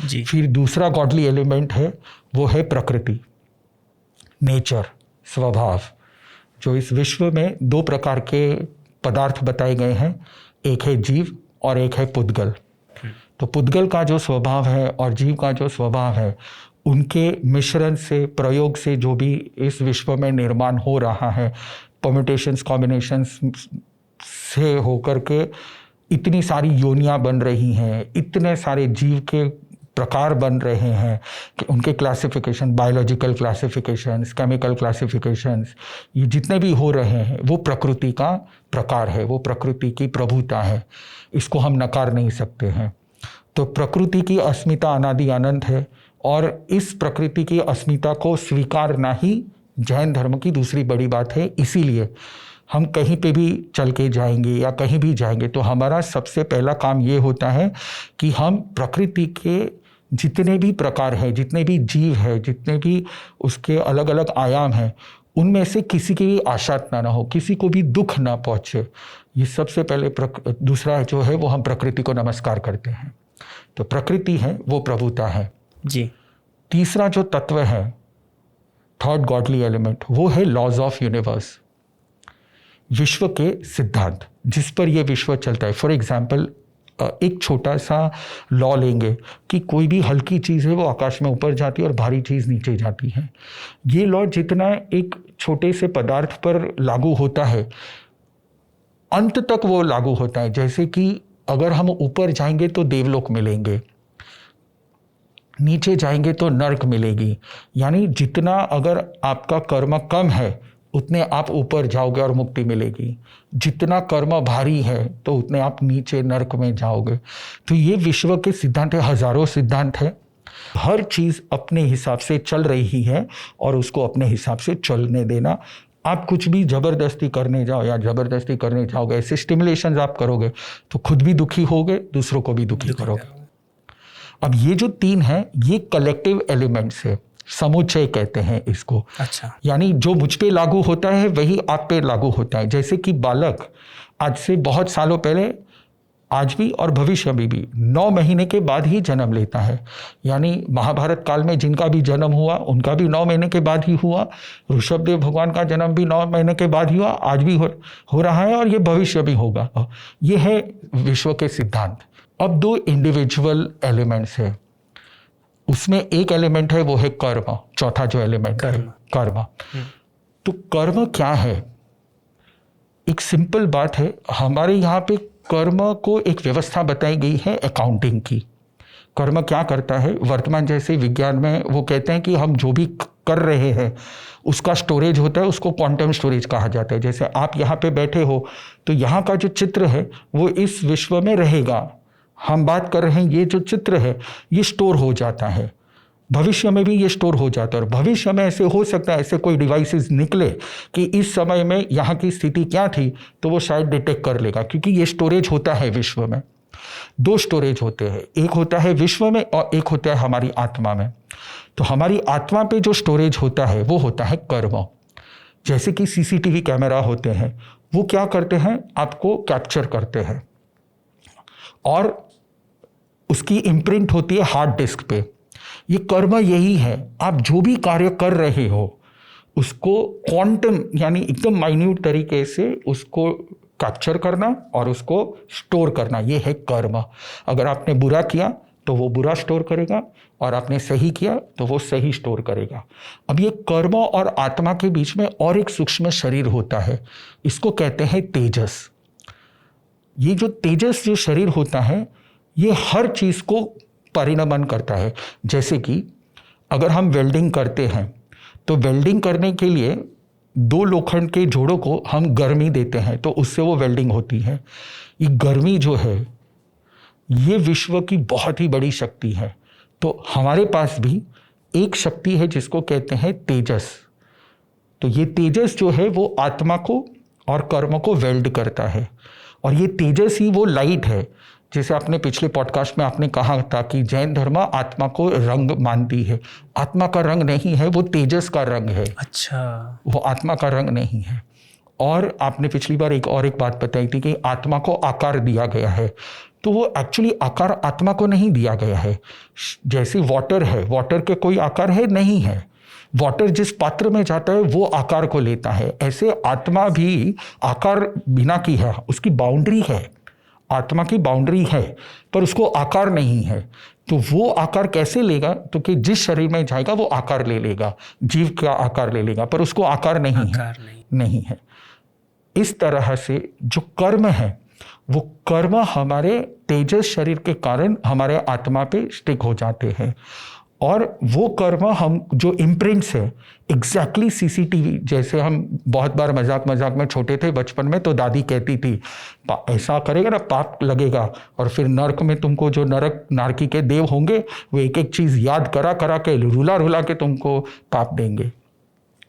जी। फिर दूसरा गॉडली एलिमेंट है वो है प्रकृति, नेचर, स्वभाव। जो इस विश्व में 2 प्रकार के पदार्थ बताए गए हैं, एक है जीव और एक है पुद्गल। तो पुद्गल का जो स्वभाव है और जीव का जो स्वभाव है, उनके मिश्रण से, प्रयोग से जो भी इस विश्व में निर्माण हो रहा है, परम्यूटेशंस, कॉम्बिनेशंस से होकर के इतनी सारी योनियां बन रही हैं, इतने सारे जीव के प्रकार बन रहे हैं कि उनके classification, biological classifications, chemical classifications, ये जितने भी हो रहे हैं वो प्रकृति का प्रकार है, वो प्रकृति की प्रभुता है, इसको हम नकार नहीं सकते हैं। तो प्रकृति की अस्मिता अनादि अनंत है, और इस प्रकृति की अस्मिता को स्वीकारना ही जैन धर्म की दूसरी बड़ी बात है। इसीलिए हम कहीं पे भी चल के जाएंगे या कहीं भी जाएंगे तो हमारा सबसे पहला काम ये होता है कि हम प्रकृति के जितने भी प्रकार हैं, जितने भी जीव हैं, जितने भी उसके अलग अलग आयाम हैं, उनमें से किसी की भी आशात ना हो, किसी को भी दुख ना पहुँचे, ये सबसे पहले दूसरा जो है वो हम प्रकृति को नमस्कार करते हैं। तो प्रकृति है वो प्रभुता है जी। तीसरा जो तत्व है, थर्ड गॉडली एलिमेंट, वो है लॉज ऑफ यूनिवर्स, विश्व के सिद्धांत जिस पर यह विश्व चलता है। फॉर एग्जाम्पल, एक छोटा सा लॉ लेंगे कि कोई भी हल्की चीज़ है वो आकाश में ऊपर जाती है और भारी चीज़ नीचे जाती है। ये लॉ जितना एक छोटे से पदार्थ पर लागू होता है, अंत तक वो लागू होता है। जैसे कि अगर हम ऊपर जाएंगे तो देवलोक मिलेंगे, नीचे जाएंगे तो नरक मिलेगी। यानी जितना अगर आपका कर्म कम है उतने आप ऊपर जाओगे और मुक्ति मिलेगी, जितना कर्म भारी है तो उतने आप नीचे नरक में जाओगे। तो ये विश्व के सिद्धांत है, हजारों सिद्धांत है। हर चीज़ अपने हिसाब से चल रही है और उसको अपने हिसाब से चलने देना। आप कुछ भी ज़बरदस्ती करने जाओ या ज़बरदस्ती करने जाओगे, ऐसे स्टिमुलेशन आप करोगे तो खुद भी दुखी होगे, दूसरों को भी दुखी करोगे। अब ये जो 3 हैं ये कलेक्टिव एलिमेंट्स है, समुच्चय कहते हैं इसको। अच्छा। यानी जो मुझ पे लागू होता है वही आप पे लागू होता है। जैसे कि बालक आज से बहुत सालों पहले, आज भी और भविष्य में भी 9 महीने के बाद ही जन्म लेता है। यानी महाभारत काल में जिनका भी जन्म हुआ उनका भी 9 महीने के बाद ही हुआ। ऋषभदेव भगवान का जन्म भी 9 महीने के बाद ही हुआ, आज भी हो रहा है और ये भविष्य भी होगा। ये है विश्व के सिद्धांत। अब 2 इंडिविजुअल एलिमेंट्स है, उसमें एक एलिमेंट है वो है कर्म, चौथा जो एलिमेंट है कर्म। तो कर्म क्या है? एक सिंपल बात है, हमारे यहाँ पे कर्म को एक व्यवस्था बताई गई है अकाउंटिंग की। कर्म क्या करता है? वर्तमान जैसे विज्ञान में वो कहते हैं कि हम जो भी कर रहे हैं उसका स्टोरेज होता है, उसको क्वांटम स्टोरेज कहा जाता है। जैसे आप यहाँ पे बैठे हो तो यहाँ का जो चित्र है वो इस विश्व में रहेगा। हम बात कर रहे हैं, ये जो चित्र है ये स्टोर हो जाता है। भविष्य में भी ये स्टोर हो जाता है। और भविष्य में ऐसे हो सकता है, ऐसे कोई डिवाइसेस निकले कि इस समय में यहाँ की स्थिति क्या थी, तो वो शायद डिटेक्ट कर लेगा, क्योंकि ये स्टोरेज होता है विश्व में। 2 स्टोरेज होते हैं, एक होता है विश्व में और एक होता है हमारी आत्मा में। तो हमारी आत्मा पे जो स्टोरेज होता है वो होता है कर्म। जैसे कि सीसीटीवी कैमरा होते हैं, वो क्या करते हैं, आपको कैप्चर करते हैं और उसकी इम्प्रिंट होती है हार्ड डिस्क पे। ये कर्म यही है, आप जो भी कार्य कर रहे हो उसको क्वांटम यानी एकदम माइन्यूट तरीके से उसको कैप्चर करना और उसको स्टोर करना, ये है कर्म। अगर आपने बुरा किया तो वो बुरा स्टोर करेगा और आपने सही किया तो वो सही स्टोर करेगा। अब ये कर्म और आत्मा के बीच में और एक सूक्ष्म शरीर होता है, इसको कहते हैं तेजस। ये जो तेजस जो शरीर होता है ये हर चीज़ को परिणमन करता है। जैसे कि अगर हम वेल्डिंग करते हैं तो वेल्डिंग करने के लिए 2 लोखंड के जोड़ों को हम गर्मी देते हैं तो उससे वो वेल्डिंग होती है। ये गर्मी जो है ये विश्व की बहुत ही बड़ी शक्ति है। तो हमारे पास भी एक शक्ति है जिसको कहते हैं तेजस। तो ये तेजस जो है वो आत्मा को और कर्म को वेल्ड करता है, और ये तेजस ही वो लाइट है। जैसे आपने पिछले पॉडकास्ट में आपने कहा था कि जैन धर्म आत्मा को रंग मानती है। आत्मा का रंग नहीं है, वो तेजस का रंग है। अच्छा, वो आत्मा का रंग नहीं है। और आपने पिछली बार एक बात बताई थी कि आत्मा को आकार दिया गया है, तो वो एक्चुअली आकार आत्मा को नहीं दिया गया है। जैसे वाटर है, वाटर के कोई आकार है नहीं है, वाटर जिस पात्र में जाता है वो आकार को लेता है। ऐसे आत्मा भी आकार बिना की है, उसकी बाउंड्री है, आत्मा की बाउंड्री है पर उसको आकार नहीं है। तो वो आकार कैसे लेगा, तो कि जिस शरीर में जाएगा वो आकार ले लेगा, जीव का आकार ले लेगा, पर उसको आकार नहीं है। इस तरह से जो कर्म है वो कर्म हमारे तेजस शरीर के कारण हमारे आत्मा पे स्टिक हो जाते हैं, और वो कर्म हम जो इम्प्रिंट्स है एग्जैक्टली सीसीटीवी। जैसे हम बहुत बार मजाक में छोटे थे बचपन में, तो दादी कहती थी ऐसा करेगा ना पाप लगेगा, और फिर नरक में तुमको जो नरक नारकी के देव होंगे वो एक एक चीज़ याद करा के रुला के तुमको पाप देंगे,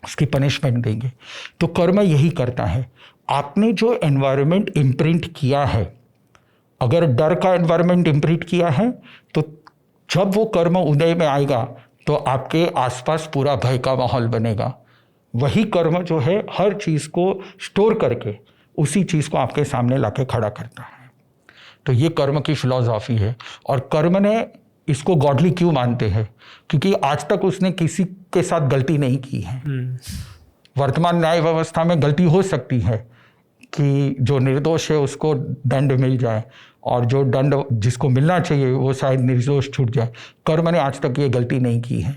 उसकी पनिशमेंट देंगे। तो कर्म यही करता है। आपने जो एनवायरनमेंट इम्प्रिंट किया है, अगर डर का एनवायरनमेंट इम्प्रिंट किया है तो जब वो कर्म उदय में आएगा तो आपके आसपास पूरा भय का माहौल बनेगा। वही कर्म जो है हर चीज़ को स्टोर करके उसी चीज़ को आपके सामने लाके खड़ा करता है। तो ये कर्म की फिलॉसफी है। और कर्म ने इसको गॉडली क्यों मानते हैं, क्योंकि आज तक उसने किसी के साथ गलती नहीं की है। वर्तमान न्याय व्यवस्था में गलती हो सकती है कि जो निर्दोष है उसको दंड मिल जाए, और जो दंड जिसको मिलना चाहिए वो शायद निर्दोष छूट जाए। कर्म ने आज तक ये गलती नहीं की है,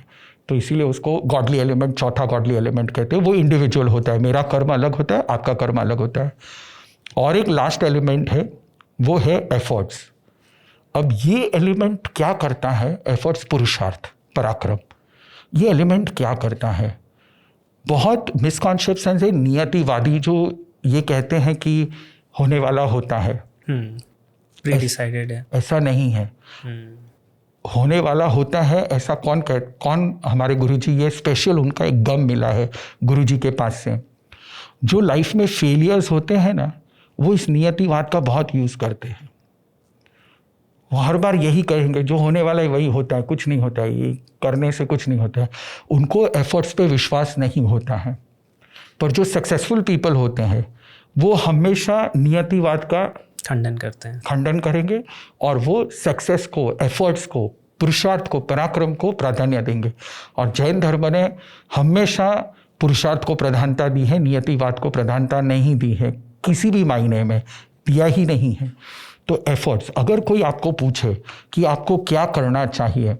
तो इसीलिए उसको गॉडली एलिमेंट, चौथा गॉडली एलिमेंट कहते हैं। वो इंडिविजुअल होता है, मेरा कर्म अलग होता है, आपका कर्म अलग होता है। और एक लास्ट एलिमेंट है, वो है एफर्ट्स। अब ये एलिमेंट क्या करता है, एफर्ट्स, पुरुषार्थ, पराक्रम, ये एलिमेंट क्या करता है। बहुत मिसकॉन्सेप्शन है, नियतिवादी जो ये कहते हैं कि होने वाला होता है, प्री-डिसाइडेड है। ऐसा नहीं है। होने वाला होता है ऐसा कौन हमारे गुरुजी, ये स्पेशल उनका एक गम मिला है गुरुजी के पास से। जो लाइफ में फेलियर्स होते हैं ना, वो इस नियतिवाद का बहुत यूज़ करते हैं। वो हर बार यही कहेंगे जो होने वाला है वही होता है, कुछ नहीं होता है, ये करने से कुछ नहीं होता है। उनको एफर्ट्स पे विश्वास नहीं होता है। पर जो सक्सेसफुल पीपल होते हैं वो हमेशा नियतिवाद का खंडन करेंगे, और वो सक्सेस को, एफर्ट्स को, पुरुषार्थ को, पराक्रम को प्राधान्य देंगे। और जैन धर्म ने हमेशा पुरुषार्थ को प्रधानता दी है, नियतिवाद को प्रधानता नहीं दी है, किसी भी मायने में दिया ही नहीं है। तो एफर्ट्स, अगर कोई आपको पूछे कि आपको क्या करना चाहिए,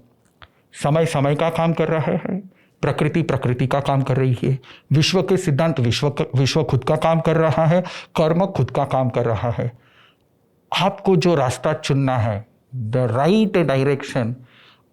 समय का काम कर रहा है, प्रकृति का काम कर रही है, विश्व के सिद्धांत विश्व खुद का काम कर रहा है, कर्म खुद का काम कर रहा है। आपको जो रास्ता चुनना है, द राइट डायरेक्शन,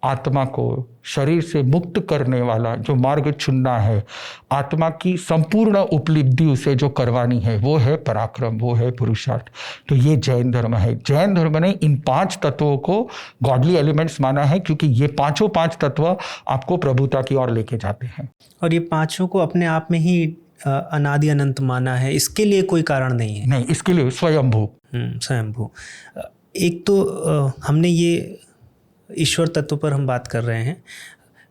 आत्मा को शरीर से मुक्त करने वाला जो मार्ग चुनना है, आत्मा की संपूर्ण उपलब्धि उसे जो करवानी है, वो है पराक्रम, वो है पुरुषार्थ। तो ये जैन धर्म है। जैन धर्म ने इन 5 तत्वों को गॉडली एलिमेंट्स माना है, क्योंकि ये 5 तत्व आपको प्रभुता की ओर लेके जाते हैं। और ये 5 को अपने आप में ही अनादि अनंत माना है, इसके लिए कोई कारण नहीं है? नहीं, इसके लिए स्वयंभू। स्वयंभू। एक तो हमने ये ईश्वर तत्व पर हम बात कर रहे हैं,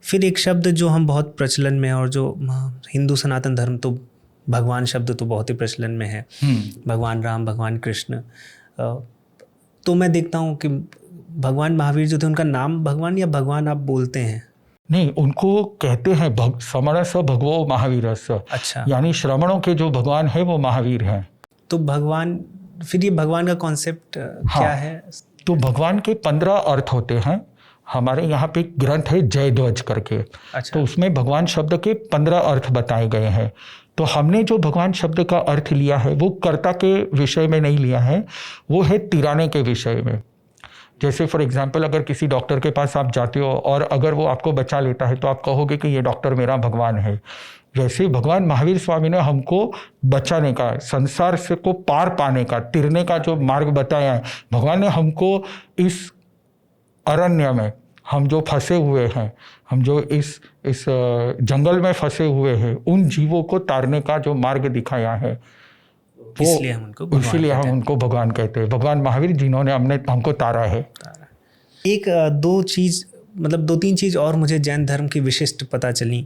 फिर एक शब्द जो हम बहुत प्रचलन में है, और जो हिंदू सनातन धर्म तो भगवान शब्द तो बहुत ही प्रचलन में है, भगवान राम, भगवान कृष्ण। तो मैं देखता हूँ कि भगवान महावीर जो थे, उनका नाम भगवान या भगवान आप बोलते हैं? नहीं, उनको कहते हैं समरस भगवो महावीरस। अच्छा, यानी श्रमणों के जो भगवान है वो महावीर हैं। तो भगवान, फिर ये भगवान का कॉन्सेप्ट क्या है? तो भगवान के 15 अर्थ होते हैं। हमारे यहाँ पे एक ग्रंथ है जयध्वज करके। अच्छा। तो उसमें भगवान शब्द के 15 अर्थ बताए गए हैं। तो हमने जो भगवान शब्द का अर्थ लिया है वो कर्ता के विषय में नहीं लिया है, वो है तिराने के विषय में। जैसे फॉर एग्जाम्पल, अगर किसी डॉक्टर के पास आप जाते हो और अगर वो आपको बचा लेता है तो आप कहोगे कि ये डॉक्टर मेरा भगवान है। वैसे भगवान महावीर स्वामी ने हमको बचाने का, संसार से को पार पाने का, तिरने का जो मार्ग बताया है। भगवान ने हमको इस अरण्य में, हम जो फंसे हुए हैं, हम जो इस जंगल में फंसे हुए हैं, उन जीवों को तारने का जो मार्ग दिखाया है, इसलिए हम उनको भगवान कहते हैं। भगवान महावीर जिन्होंने हमको तारा है। एक 2-3 चीज़ और मुझे जैन धर्म की विशिष्ट पता चली,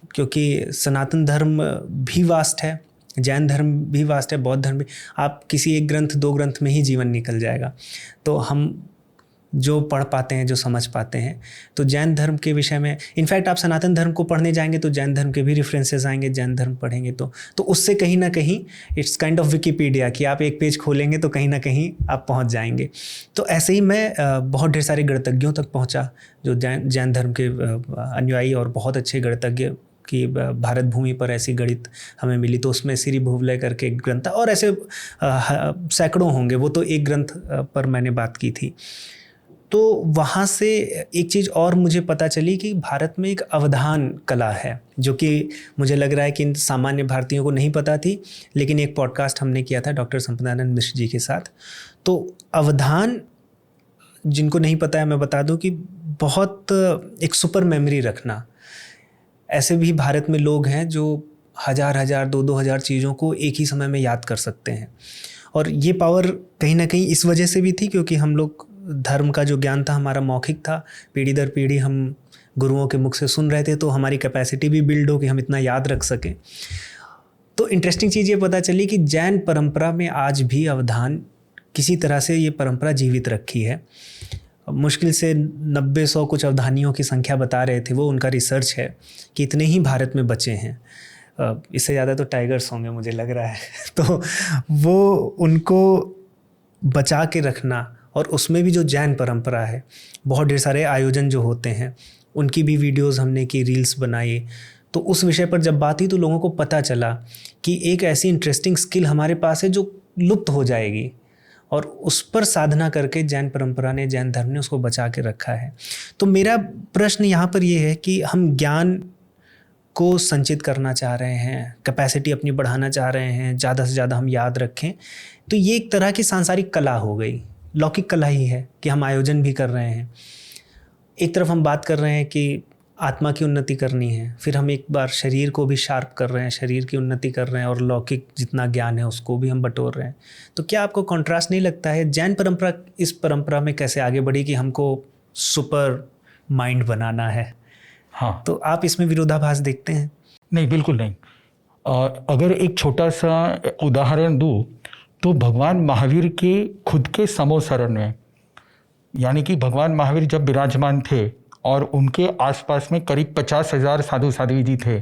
क्योंकि सनातन धर्म भी वास्ट है, जैन धर्म भी वास्ट है, बौद्ध धर्म भी। आप किसी एक ग्रंथ 2 ग्रंथ में ही जीवन निकल जाएगा। तो हम जो पढ़ पाते हैं, जो समझ पाते हैं, तो जैन धर्म के विषय में, इनफैक्ट आप सनातन धर्म को पढ़ने जाएंगे तो जैन धर्म के भी रेफरेंसेस आएंगे। जैन धर्म पढ़ेंगे तो उससे कहीं ना कहीं इट्स काइंड ऑफ विकिपीडिया, कि आप एक पेज खोलेंगे तो कहीं ना कहीं आप पहुंच जाएंगे। तो ऐसे ही मैं बहुत ढेर सारे गणितज्ञों तक पहुंचा, जो जैन धर्म के अनुयायी और बहुत अच्छे गणितज्ञ कि भारत भूमि पर ऐसी गणित हमें मिली। तो उसमें श्री भुवलय करके एक ग्रंथ था, और ऐसे सैकड़ों होंगे, वो तो एक ग्रंथ पर मैंने बात की थी। तो वहाँ से एक चीज़ और मुझे पता चली कि भारत में एक अवधान कला है, जो कि मुझे लग रहा है कि सामान्य भारतीयों को नहीं पता थी, लेकिन एक पॉडकास्ट हमने किया था डॉक्टर संपदानंद मिश्र जी के साथ। तो अवधान, जिनको नहीं पता है मैं बता दूं कि बहुत एक सुपर मेमोरी रखना। ऐसे भी भारत में लोग हैं जो 1000 2,000 चीज़ों को एक ही समय में याद कर सकते हैं, और ये पावर कहीं ना कहीं इस वजह से भी थी क्योंकि हम लोग, धर्म का जो ज्ञान था हमारा मौखिक था, पीढ़ी दर पीढ़ी हम गुरुओं के मुख से सुन रहे थे, तो हमारी कैपेसिटी भी बिल्ड हो कि हम इतना याद रख सकें। तो इंटरेस्टिंग चीज़ ये पता चली कि जैन परंपरा में आज भी अवधान, किसी तरह से ये परंपरा जीवित रखी है। मुश्किल से 90-100 कुछ अवधानियों की संख्या बता रहे थे वो, उनका रिसर्च है कि इतने ही भारत में बचे हैं। इससे ज़्यादा तो टाइगर्स होंगे मुझे लग रहा है। तो वो उनको बचा के रखना, और उसमें भी जो जैन परंपरा है, बहुत ढेर सारे आयोजन जो होते हैं, उनकी भी वीडियोस हमने की, रील्स बनाई। तो उस विषय पर जब बात हुई तो लोगों को पता चला कि एक ऐसी इंटरेस्टिंग स्किल हमारे पास है जो लुप्त हो जाएगी, और उस पर साधना करके जैन परंपरा ने, जैन धर्म ने उसको बचा के रखा है। तो मेरा प्रश्न यहाँ पर ये है कि हम ज्ञान को संचित करना चाह रहे हैं, कैपेसिटी अपनी बढ़ाना चाह रहे हैं, ज़्यादा से ज़्यादा हम याद रखें, तो ये एक तरह की सांसारिक कला हो गई, लौकिक कला ही है कि हम आयोजन भी कर रहे हैं। एक तरफ हम बात कर रहे हैं कि आत्मा की उन्नति करनी है, फिर हम एक बार शरीर को भी शार्प कर रहे हैं, शरीर की उन्नति कर रहे हैं, और लौकिक जितना ज्ञान है उसको भी हम बटोर रहे हैं। तो क्या आपको कॉन्ट्रास्ट नहीं लगता है? जैन परंपरा इस परंपरा में कैसे आगे बढ़ी कि हमको सुपर माइंड बनाना है? हाँ, तो आप इसमें विरोधाभास देखते हैं? नहीं, बिल्कुल नहीं। अगर एक छोटा सा उदाहरण दूँ तो भगवान महावीर के खुद के समोसरण में, यानी कि भगवान महावीर जब विराजमान थे और उनके आसपास में करीब 50,000 साधु साध्वी जी थे,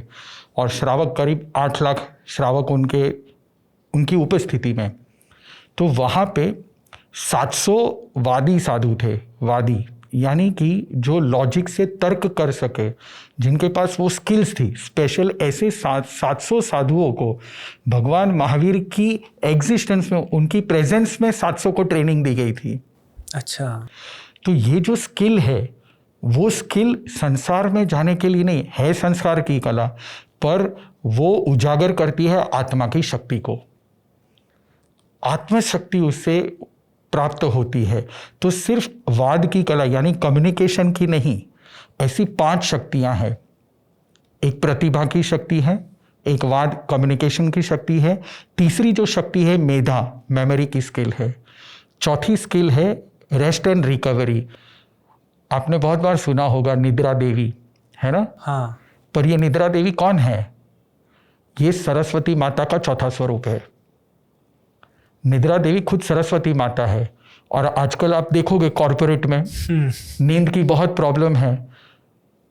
और श्रावक करीब 8 लाख श्रावक उनकी उपस्थिति में, तो वहाँ पे 700 वादी साधु थे। वादी यानी कि जो लॉजिक से तर्क कर सके, जिनके पास वो स्किल्स थी स्पेशल। ऐसे 700 साधुओं को भगवान महावीर की एग्जिस्टेंस में, उनकी प्रेजेंस में 700 को ट्रेनिंग दी गई थी। अच्छा। तो ये जो स्किल है वो स्किल संसार में जाने के लिए नहीं है, संस्कार की कला, पर वो उजागर करती है आत्मा की शक्ति को, आत्मशक्ति उससे प्राप्त होती है। तो सिर्फ वाद की कला यानी कम्युनिकेशन की नहीं, ऐसी 5 शक्तियां हैं। एक प्रतिभा की शक्ति है, एक वाद कम्युनिकेशन की शक्ति है, तीसरी जो शक्ति है मेधा मेमोरी की स्किल है, चौथी स्किल है रेस्ट एंड रिकवरी। आपने बहुत बार सुना होगा निद्रा देवी, है ना? हाँ। पर ये निद्रा देवी कौन है? ये सरस्वती माता का चौथा स्वरूप है। निद्रा देवी खुद सरस्वती माता है। और आजकल आप देखोगे कॉरपोरेट में नींद की बहुत प्रॉब्लम है,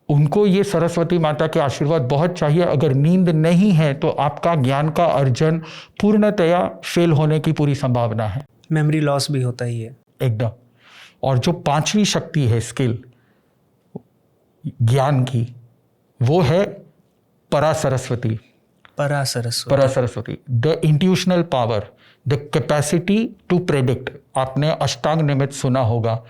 उनको ये सरस्वती माता के आशीर्वाद बहुत चाहिए। अगर नींद नहीं है तो आपका ज्ञान का अर्जन पूर्णतया फेल होने की पूरी संभावना है, मेमोरी लॉस भी होता ही है एकदम। और जो 5वीं शक्ति है स्किल ज्ञान की, वो है परासरस्वती। परासरस्वती, the intuitional power, the capacity to predict. आपने अष्टांग निमित्त सुना होगा,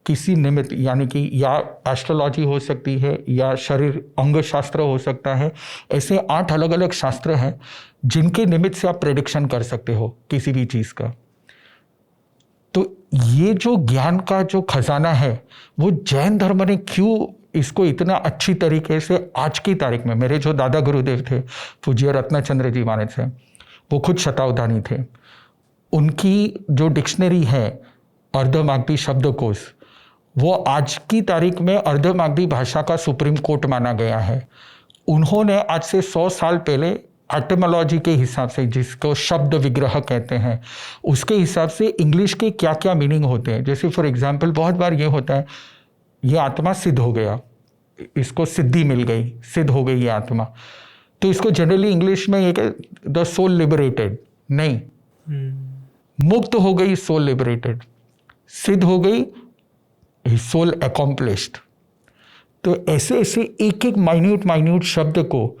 किसी निमित्त यानी कि या एस्ट्रोलॉजी हो सकती है या शरीर अंग शास्त्र हो सकता है। ऐसे 8 अलग अलग शास्त्र हैं जिनके निमित्त से आप प्रेडिक्शन कर सकते हो किसी भी चीज़ का। तो ये जो ज्ञान का जो खजाना है, वो जैन धर्म ने क्यों इसको इतना अच्छी तरीके से आज की तारीख में, मेरे जो दादा गुरुदेव थे पूज्य रत्नचंद्र जी महाराज थे, वो खुद शतावधानी थे, उनकी जो डिक्शनरी है अर्धमागधी शब्दकोश, वो आज की तारीख में अर्धमागधी भाषा का सुप्रीम कोर्ट माना गया है। उन्होंने आज से 100 साल पहले एटिमोलॉजी के हिसाब से, जिसको शब्द विग्रह कहते हैं, उसके हिसाब से इंग्लिश के क्या क्या मीनिंग होते हैं। जैसे फॉर एग्जांपल बहुत बार ये होता है, ये आत्मा सिद्ध हो गया, इसको सिद्धि मिल गई, सिद्ध हो गई ये आत्मा, तो इसको जनरली इंग्लिश में ये द सोल लिबरेटेड, नहीं, मुक्त हो गई सोल लिबरेटेड, सिद्ध हो गई सोल अकॉम्प्लिश्ड। तो ऐसे ऐसे एक एक माइन्यूट शब्द को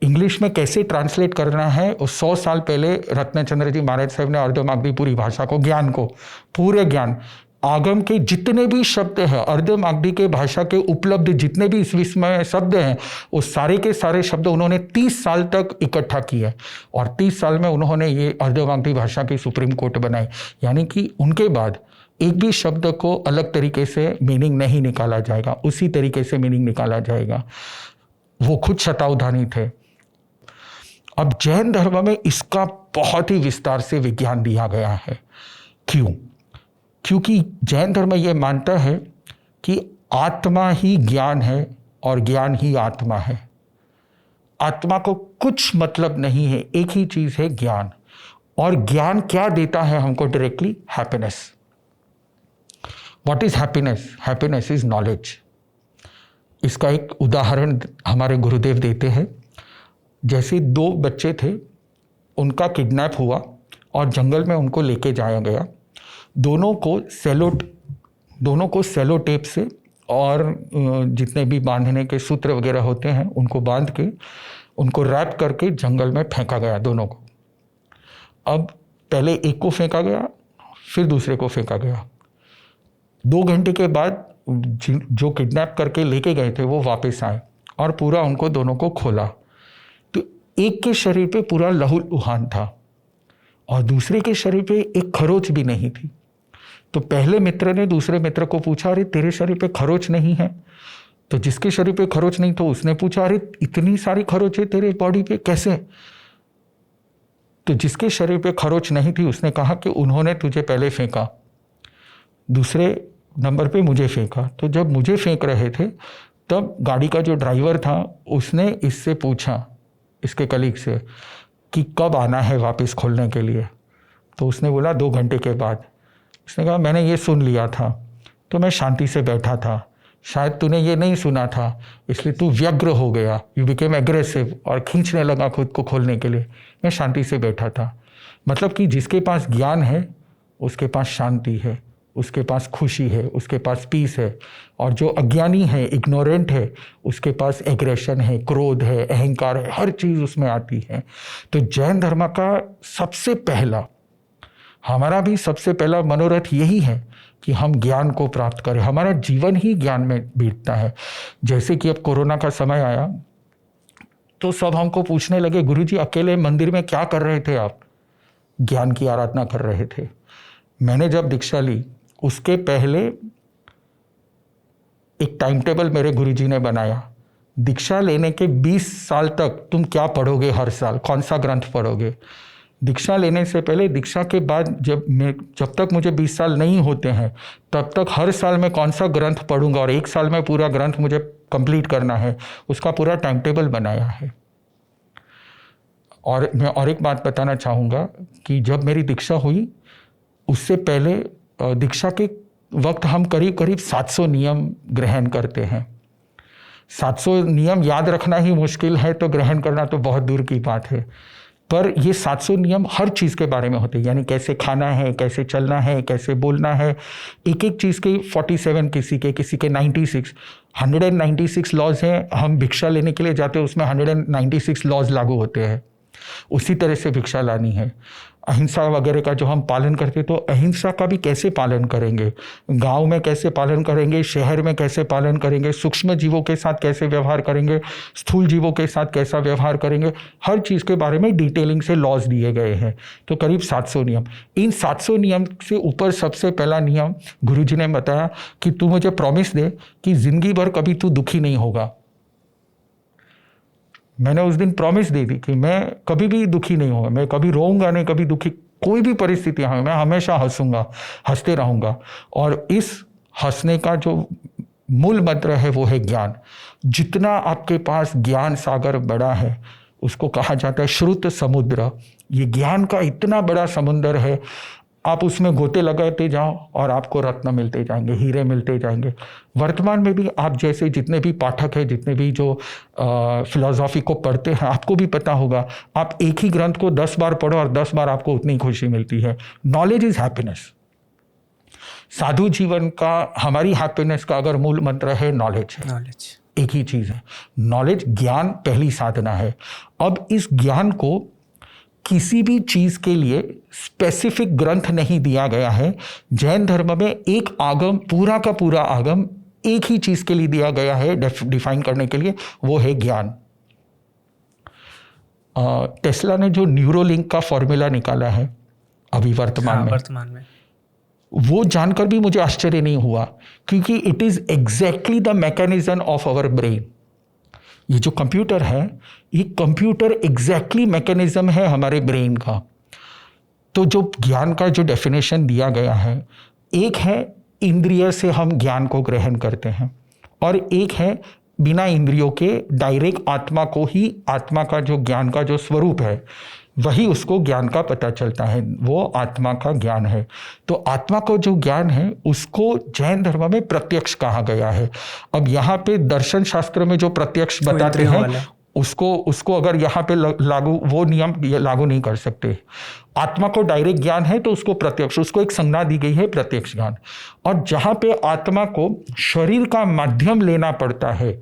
इंग्लिश में कैसे ट्रांसलेट करना है, 100 साल पहले रत्नचंद्र जी महाराज साहब ने अर्धमागधी पूरी भाषा को, ज्ञान को, पूरे ज्ञान आगम के जितने भी शब्द हैं, अर्धमागधी के भाषा के उपलब्ध जितने भी इस विश्व में शब्द हैं, वो सारे के सारे शब्द उन्होंने 30 साल तक इकट्ठा किए और 30 साल में उन्होंने ये अर्धमागधी भाषा की सुप्रीम कोर्ट बनाई। यानी कि उनके बाद एक भी शब्द को अलग तरीके से मीनिंग नहीं निकाला जाएगा, उसी तरीके से मीनिंग निकाला जाएगा। वो खुद शतावधानी थे। अब जैन धर्म में इसका बहुत ही विस्तार से विज्ञान दिया गया है। क्यों? क्योंकि जैन धर्म ये मानता है कि आत्मा ही ज्ञान है और ज्ञान ही आत्मा है। आत्मा को कुछ मतलब नहीं है, एक ही चीज है ज्ञान। और ज्ञान क्या देता है हमको directly? Happiness. What is happiness? Happiness is knowledge. इसका एक उदाहरण हमारे गुरुदेव देते हैं। जैसे 2 बच्चे थे, उनका किडनैप हुआ और जंगल में उनको लेके जाया गया। दोनों को सेलो टेप से और जितने भी बांधने के सूत्र वगैरह होते हैं उनको बांध के, उनको रैप करके जंगल में फेंका गया दोनों को। अब पहले एक को फेंका गया, फिर दूसरे को फेंका गया। 2 घंटे के बाद जो किडनैप करके लेके गए थे वो वापस आए और पूरा उनको दोनों को खोला, तो एक के शरीर पे पूरा लहूलुहान था और दूसरे के शरीर पे एक खरोच भी नहीं थी। तो पहले मित्र ने दूसरे मित्र को पूछा, अरे तेरे शरीर पे खरोच नहीं है? तो जिसके शरीर पे खरोच नहीं तो उसने पूछा, अरे इतनी सारी खरोच है तेरे बॉडी पे, कैसे? तो जिसके शरीर पे खरोच नहीं थी उसने कहा कि उन्होंने तुझे पहले फेंका, दूसरे नंबर पे मुझे फेंका। तो जब मुझे फेंक रहे थे तब गाड़ी का जो ड्राइवर था उसने इससे पूछा, इसके कलीग से, कि कब आना है वापस खोलने के लिए? तो उसने बोला 2 घंटे के बाद। उसने कहा मैंने ये सुन लिया था तो मैं शांति से बैठा था, शायद तूने ये नहीं सुना था इसलिए तू व्यग्र हो गया, यू बिकेम एग्रेसिव और खींचने लगा खुद को खोलने के लिए। मैं शांति से बैठा था। मतलब कि जिसके पास ज्ञान है उसके पास शांति है, उसके पास खुशी है, उसके पास पीस है। और जो अज्ञानी है, इग्नोरेंट है, उसके पास एग्रेशन है, क्रोध है, अहंकार है, हर चीज़ उसमें आती है। तो जैन धर्म का सबसे पहला, हमारा भी सबसे पहला मनोरथ यही है कि हम ज्ञान को प्राप्त करें। हमारा जीवन ही ज्ञान में बीतता है। जैसे कि अब कोरोना का समय आया तो सब हमको पूछने लगे, गुरुजी अकेले मंदिर में क्या कर रहे थे आप? ज्ञान की आराधना कर रहे थे। मैंने जब दीक्षा ली उसके पहले एक टाइम टेबल मेरे गुरुजी ने बनाया। दीक्षा लेने के 20 साल तक तुम क्या पढ़ोगे, हर साल कौन सा ग्रंथ पढ़ोगे। दीक्षा लेने से पहले, दीक्षा के बाद जब तक मुझे 20 साल नहीं होते हैं तब तक हर साल मैं कौन सा ग्रंथ पढ़ूंगा और एक साल में पूरा ग्रंथ मुझे कंप्लीट करना है, उसका पूरा टाइम टेबल बनाया है। और मैं और एक बात बताना चाहूँगा कि जब मेरी दीक्षा हुई उससे पहले दीक्षा के वक्त हम करीब करीब 700 नियम ग्रहण करते हैं। 700 नियम याद रखना ही मुश्किल है तो ग्रहण करना तो बहुत दूर की बात है। पर ये 700 नियम हर चीज़ के बारे में होते हैं, यानी कैसे खाना है, कैसे चलना है, कैसे बोलना है। एक एक चीज़ के 47, किसी के 96, 196 लॉज हैं। हम भिक्षा लेने के लिए जाते हैं, उसमें 196 लॉज लागू होते हैं। उसी तरह से भिक्षा लानी है। अहिंसा वगैरह का जो हम पालन करते, तो अहिंसा का भी कैसे पालन करेंगे, गांव में कैसे पालन करेंगे, शहर में कैसे पालन करेंगे, सूक्ष्म जीवों के साथ कैसे व्यवहार करेंगे, स्थूल जीवों के साथ कैसा व्यवहार करेंगे, हर चीज़ के बारे में डिटेलिंग से लॉज दिए गए हैं। तो करीब 700 नियम। इन 700 नियम से ऊपर सबसे पहला नियम गुरुजी ने बताया कि तू मुझे प्रॉमिस दे कि जिंदगी भर कभी तू दुखी नहीं होगा। मैंने उस दिन प्रॉमिस दे दी कि मैं कभी भी दुखी नहीं होगा, मैं कभी रोऊंगा नहीं, कभी दुखी कोई भी परिस्थिति है मैं हमेशा हंसूंगा, हंसते रहूंगा। और इस हंसने का जो मूल मंत्र है वो है ज्ञान। जितना आपके पास ज्ञान सागर बड़ा है उसको कहा जाता है श्रुत समुद्र। ये ज्ञान का इतना बड़ा समुद्र है, आप उसमें गोते लगाते जाओ और आपको रत्न मिलते जाएंगे, हीरे मिलते जाएंगे। वर्तमान में भी आप जैसे जितने भी पाठक हैं, जितने भी जो फिलॉसफी को पढ़ते हैं, आपको भी पता होगा, आप एक ही ग्रंथ को 10 बार पढ़ो और 10 बार आपको उतनी खुशी मिलती है। Knowledge is happiness. साधु जीवन का, हमारी हैप्पीनेस का अगर मूल मंत्र है नॉलेज है। नॉलेज एक ही चीज़ है, नॉलेज, ज्ञान पहली साधना है। अब इस ज्ञान को किसी भी चीज़ के लिए स्पेसिफिक ग्रंथ नहीं दिया गया है। जैन धर्म में एक आगम, पूरा का पूरा आगम एक ही चीज़ के लिए दिया गया है डिफाइन करने के लिए, वो है ज्ञान। टेस्ला ने जो न्यूरोलिंक का फॉर्मूला निकाला है अभी वर्तमान में, वो जानकर भी मुझे आश्चर्य नहीं हुआ, क्योंकि it is exactly the mechanism of our brain. ये जो कंप्यूटर है, ये कंप्यूटर एग्जैक्टली मैकेनिज्म है हमारे ब्रेन का। तो जो ज्ञान का जो डेफिनेशन दिया गया है, एक है इंद्रिय से हम ज्ञान को ग्रहण करते हैं, और एक है बिना इंद्रियों के डायरेक्ट आत्मा को ही, आत्मा का जो ज्ञान का जो स्वरूप है वही उसको ज्ञान का पता चलता है, वो आत्मा का ज्ञान है। तो आत्मा को जो ज्ञान है उसको जैन धर्म में प्रत्यक्ष कहा गया है। अब यहाँ पे दर्शन शास्त्र में जो प्रत्यक्ष बताते हैं उसको अगर यहाँ पे लागू, वो नियम लागू नहीं कर सकते। आत्मा को डायरेक्ट ज्ञान है तो उसको प्रत्यक्ष, उसको एक संज्ञा दी गई है प्रत्यक्ष ज्ञान। और जहाँ पे आत्मा को शरीर का माध्यम लेना पड़ता है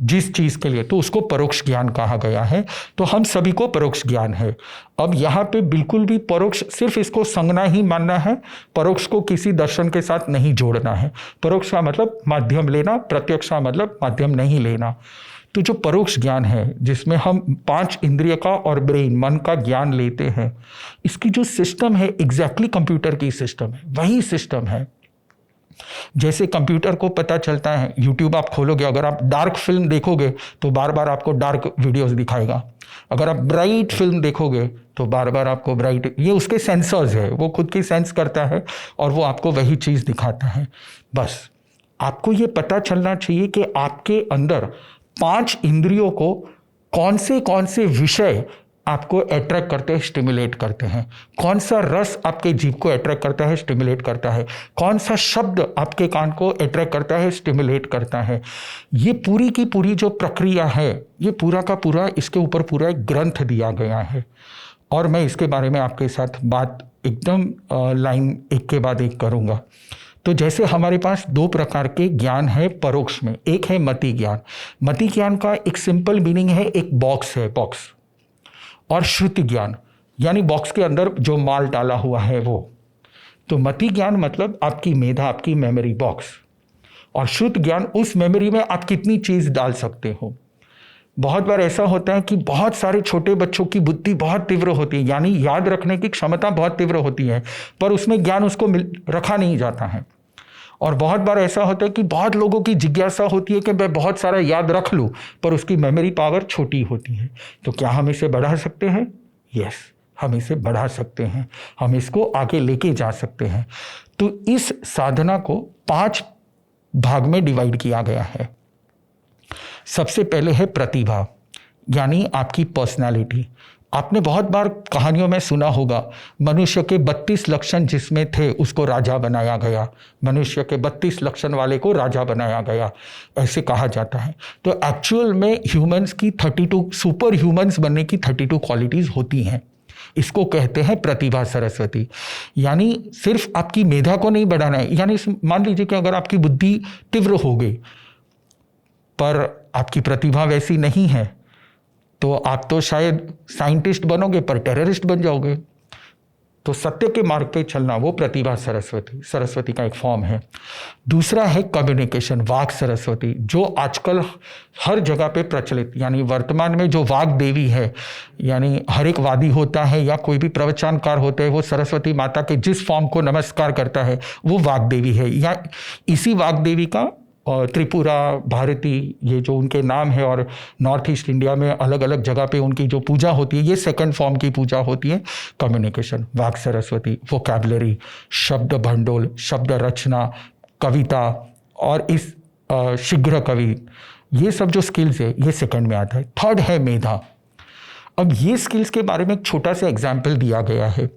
जिस चीज़ के लिए, तो उसको परोक्ष ज्ञान कहा गया है। तो हम सभी को परोक्ष ज्ञान है। अब यहाँ पे बिल्कुल भी परोक्ष, सिर्फ इसको संज्ञा ही मानना है, परोक्ष को किसी दर्शन के साथ नहीं जोड़ना है। परोक्ष का मतलब माध्यम लेना, प्रत्यक्ष का मतलब माध्यम नहीं लेना। तो जो परोक्ष ज्ञान है जिसमें हम 5 इंद्रिय का और ब्रेन, मन का ज्ञान लेते हैं, इसकी जो सिस्टम है एग्जैक्टली कंप्यूटर की सिस्टम है, वही सिस्टम है। जैसे कंप्यूटर को पता चलता है, यूट्यूब आप खोलोगे, अगर आप डार्क फिल्म देखोगे तो बार बार आपको डार्क वीडियोस दिखाएगा। अगर आप ब्राइट फिल्म देखोगे तो बार बार आपको ब्राइट, ये उसके सेंसर्स है, वो खुद की सेंस करता है और वो आपको वही चीज़ दिखाता है। बस आपको ये पता चलना चाहिए कि आपके अंदर 5 इंद्रियों को कौन से विषय आपको अट्रैक्ट करते हैं, स्टिमुलेट करते हैं। कौन सा रस आपके जीभ को अट्रैक्ट करता है, स्टिमुलेट करता है। कौन सा शब्द आपके कान को अट्रैक्ट करता है, स्टिमुलेट करता है। ये पूरी की पूरी जो प्रक्रिया है, ये पूरा का पूरा, इसके ऊपर पूरा एक ग्रंथ दिया गया है। और मैं इसके बारे में आपके साथ बात एकदम लाइन एक के बाद एक करूँगा। तो जैसे हमारे पास 2 प्रकार के ज्ञान है परोक्ष में। एक है मति ज्ञान। मति ज्ञान का एक सिंपल मीनिंग है, एक बॉक्स है, बॉक्स। और श्रुति ज्ञान यानी बॉक्स के अंदर जो माल डाला हुआ है वो। तो मति ज्ञान मतलब आपकी मेधा, आपकी मेमोरी बॉक्स, और श्रुत ज्ञान उस मेमोरी में आप कितनी चीज डाल सकते हो। बहुत बार ऐसा होता है कि बहुत सारे छोटे बच्चों की बुद्धि बहुत तीव्र होती है, यानी याद रखने की क्षमता बहुत तीव्र होती है, पर उसमें ज्ञान उसको रखा नहीं जाता है। और बहुत बार ऐसा होता है कि बहुत लोगों की जिज्ञासा होती है कि मैं बहुत सारा याद रख लूं, पर उसकी मेमोरी पावर छोटी होती है। तो क्या हम इसे बढ़ा सकते हैं? यस, हम इसे बढ़ा सकते हैं, हम इसको आगे लेके जा सकते हैं। तो इस साधना को 5 भाग में डिवाइड किया गया है। सबसे पहले है प्रतिभा, यानी आपकी पर्सनालिटी। आपने बहुत बार कहानियों में सुना होगा, मनुष्य के 32 लक्षण जिसमें थे उसको राजा बनाया गया, मनुष्य के 32 लक्षण वाले को राजा बनाया गया, ऐसे कहा जाता है। तो एक्चुअल में ह्यूमंस की 32 सुपर ह्यूमंस बनने की 32 क्वालिटीज होती हैं। इसको कहते हैं प्रतिभा सरस्वती। यानी सिर्फ आपकी मेधा को नहीं बढ़ाना है, यानी मान लीजिए कि अगर आपकी बुद्धि तीव्र हो गई पर आपकी प्रतिभा वैसी नहीं है, तो आप तो शायद साइंटिस्ट बनोगे पर टेररिस्ट बन जाओगे। तो सत्य के मार्ग पे चलना, वो प्रतिभा सरस्वती का एक फॉर्म है। दूसरा है कम्युनिकेशन, वाक सरस्वती, जो आजकल हर जगह पे प्रचलित, यानी वर्तमान में जो वाक देवी है, यानी हर एक वादी होता है या कोई भी प्रवचनकार होते हैं, वो सरस्वती माता के जिस फॉर्म को नमस्कार करता है वो वाक देवी है। या इसी वाक देवी का त्रिपुरा, भारती, ये जो उनके नाम है, और नॉर्थ ईस्ट इंडिया में अलग अलग जगह पे उनकी जो पूजा होती है, ये सेकंड फॉर्म की पूजा होती है। कम्युनिकेशन, वाक सरस्वती, वोकैबुलरी, शब्द भंडोल, शब्द रचना, कविता और इस शीघ्र कवि, ये सब जो स्किल्स है ये सेकंड में आता है। थर्ड है मेधा। अब ये स्किल्स के बारे में एक छोटा सा एग्जाम्पल दिया गया है।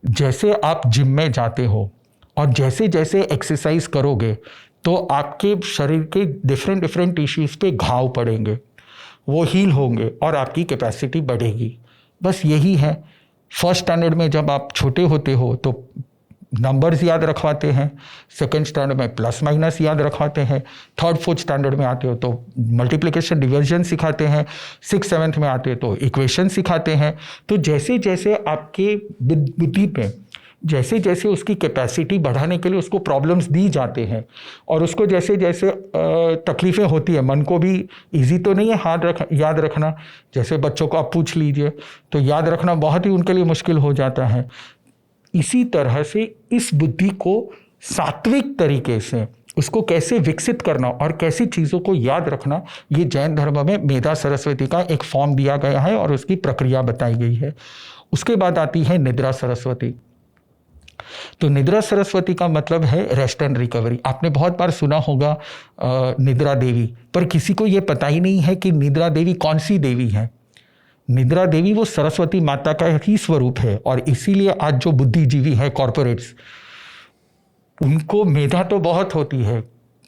जैसे आप जिम में जाते हो और जैसे जैसे एक्सरसाइज करोगे तो आपके शरीर के डिफरेंट टिश्यूज पे घाव पड़ेंगे, वो हील होंगे और आपकी कैपेसिटी बढ़ेगी। बस यही है। फर्स्ट स्टैंडर्ड में जब आप छोटे होते हो तो नंबर्स याद रखवाते हैं, सेकंड स्टैंडर्ड में प्लस माइनस याद रखवाते हैं, थर्ड फोर्थ स्टैंडर्ड में आते हो तो मल्टीप्लिकेशन डिवीजन सिखाते हैं, 6th 7th में आते हो तो इक्वेशन सिखाते हैं। तो जैसे जैसे आपके बुद्धि पे जैसे जैसे उसकी कैपेसिटी बढ़ाने के लिए उसको प्रॉब्लम्स दी जाते हैं, और उसको जैसे जैसे तकलीफ़ें होती है, मन को भी इजी तो नहीं है याद रखना। जैसे बच्चों को आप पूछ लीजिए तो याद रखना बहुत ही उनके लिए मुश्किल हो जाता है। इसी तरह से इस बुद्धि को सात्विक तरीके से उसको कैसे विकसित करना और कैसी चीज़ों को याद रखना, ये जैन धर्म में मेधा सरस्वती का एक फॉर्म दिया गया है और उसकी प्रक्रिया बताई गई है। उसके बाद आती है निद्रा सरस्वती। तो निद्रा सरस्वती का मतलब है रेस्ट एंड रिकवरी। आपने बहुत बार सुना होगा निद्रा देवी, पर किसी को यह पता ही नहीं है कि निद्रा देवी कौन सी देवी है। निद्रा देवी वो सरस्वती माता का ही स्वरूप है, और इसीलिए आज जो बुद्धिजीवी है कॉरपोरेट्स, उनको मेधा तो बहुत होती है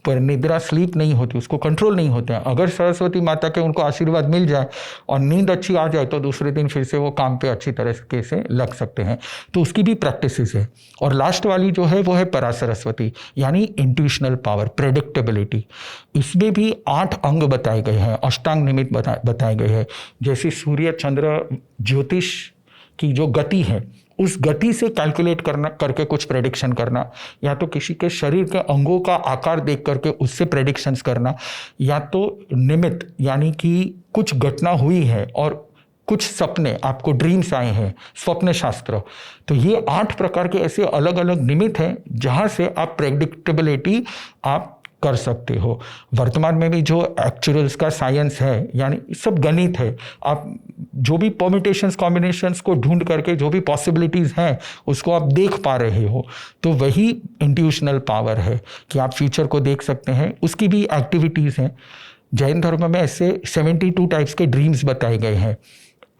पर निद्रा स्लीप नहीं होती, उसको कंट्रोल नहीं होता है। अगर सरस्वती माता के उनको आशीर्वाद मिल जाए और नींद अच्छी आ जाए तो दूसरे दिन फिर से वो काम पे अच्छी तरह से लग सकते हैं। तो उसकी भी प्रैक्टिसेस है। और लास्ट वाली जो है वो है परा सरस्वती, यानी इंट्यूशनल पावर, प्रेडिक्टेबिलिटी। इसमें भी 8 अंग बताए गए हैं, अष्टांग निमित्त बताए गए हैं। जैसे सूर्य चंद्र ज्योतिष की जो गति है, उस गति से कैलकुलेट करके कुछ प्रेडिक्शन करना, या तो किसी के शरीर के अंगों का आकार देख करके उससे प्रेडिक्शंस करना, या तो निमित्त, यानी कि कुछ घटना हुई है और कुछ सपने आपको ड्रीम्स आए हैं, स्वप्न शास्त्र। तो ये 8 प्रकार के ऐसे अलग अलग निमित्त हैं जहाँ से आप प्रेडिक्टेबिलिटी आप कर सकते हो। वर्तमान में भी जो एक्चुअल्स का साइंस है, यानी सब गणित है, आप जो भी परम्यूटेशंस कॉम्बिनेशंस को ढूंढ करके जो भी पॉसिबिलिटीज़ हैं उसको आप देख पा रहे हो, तो वही इंट्यूशनल पावर है कि आप फ्यूचर को देख सकते हैं। उसकी भी एक्टिविटीज़ हैं। जैन धर्म में ऐसे 72 टाइप्स के ड्रीम्स बताए गए हैं।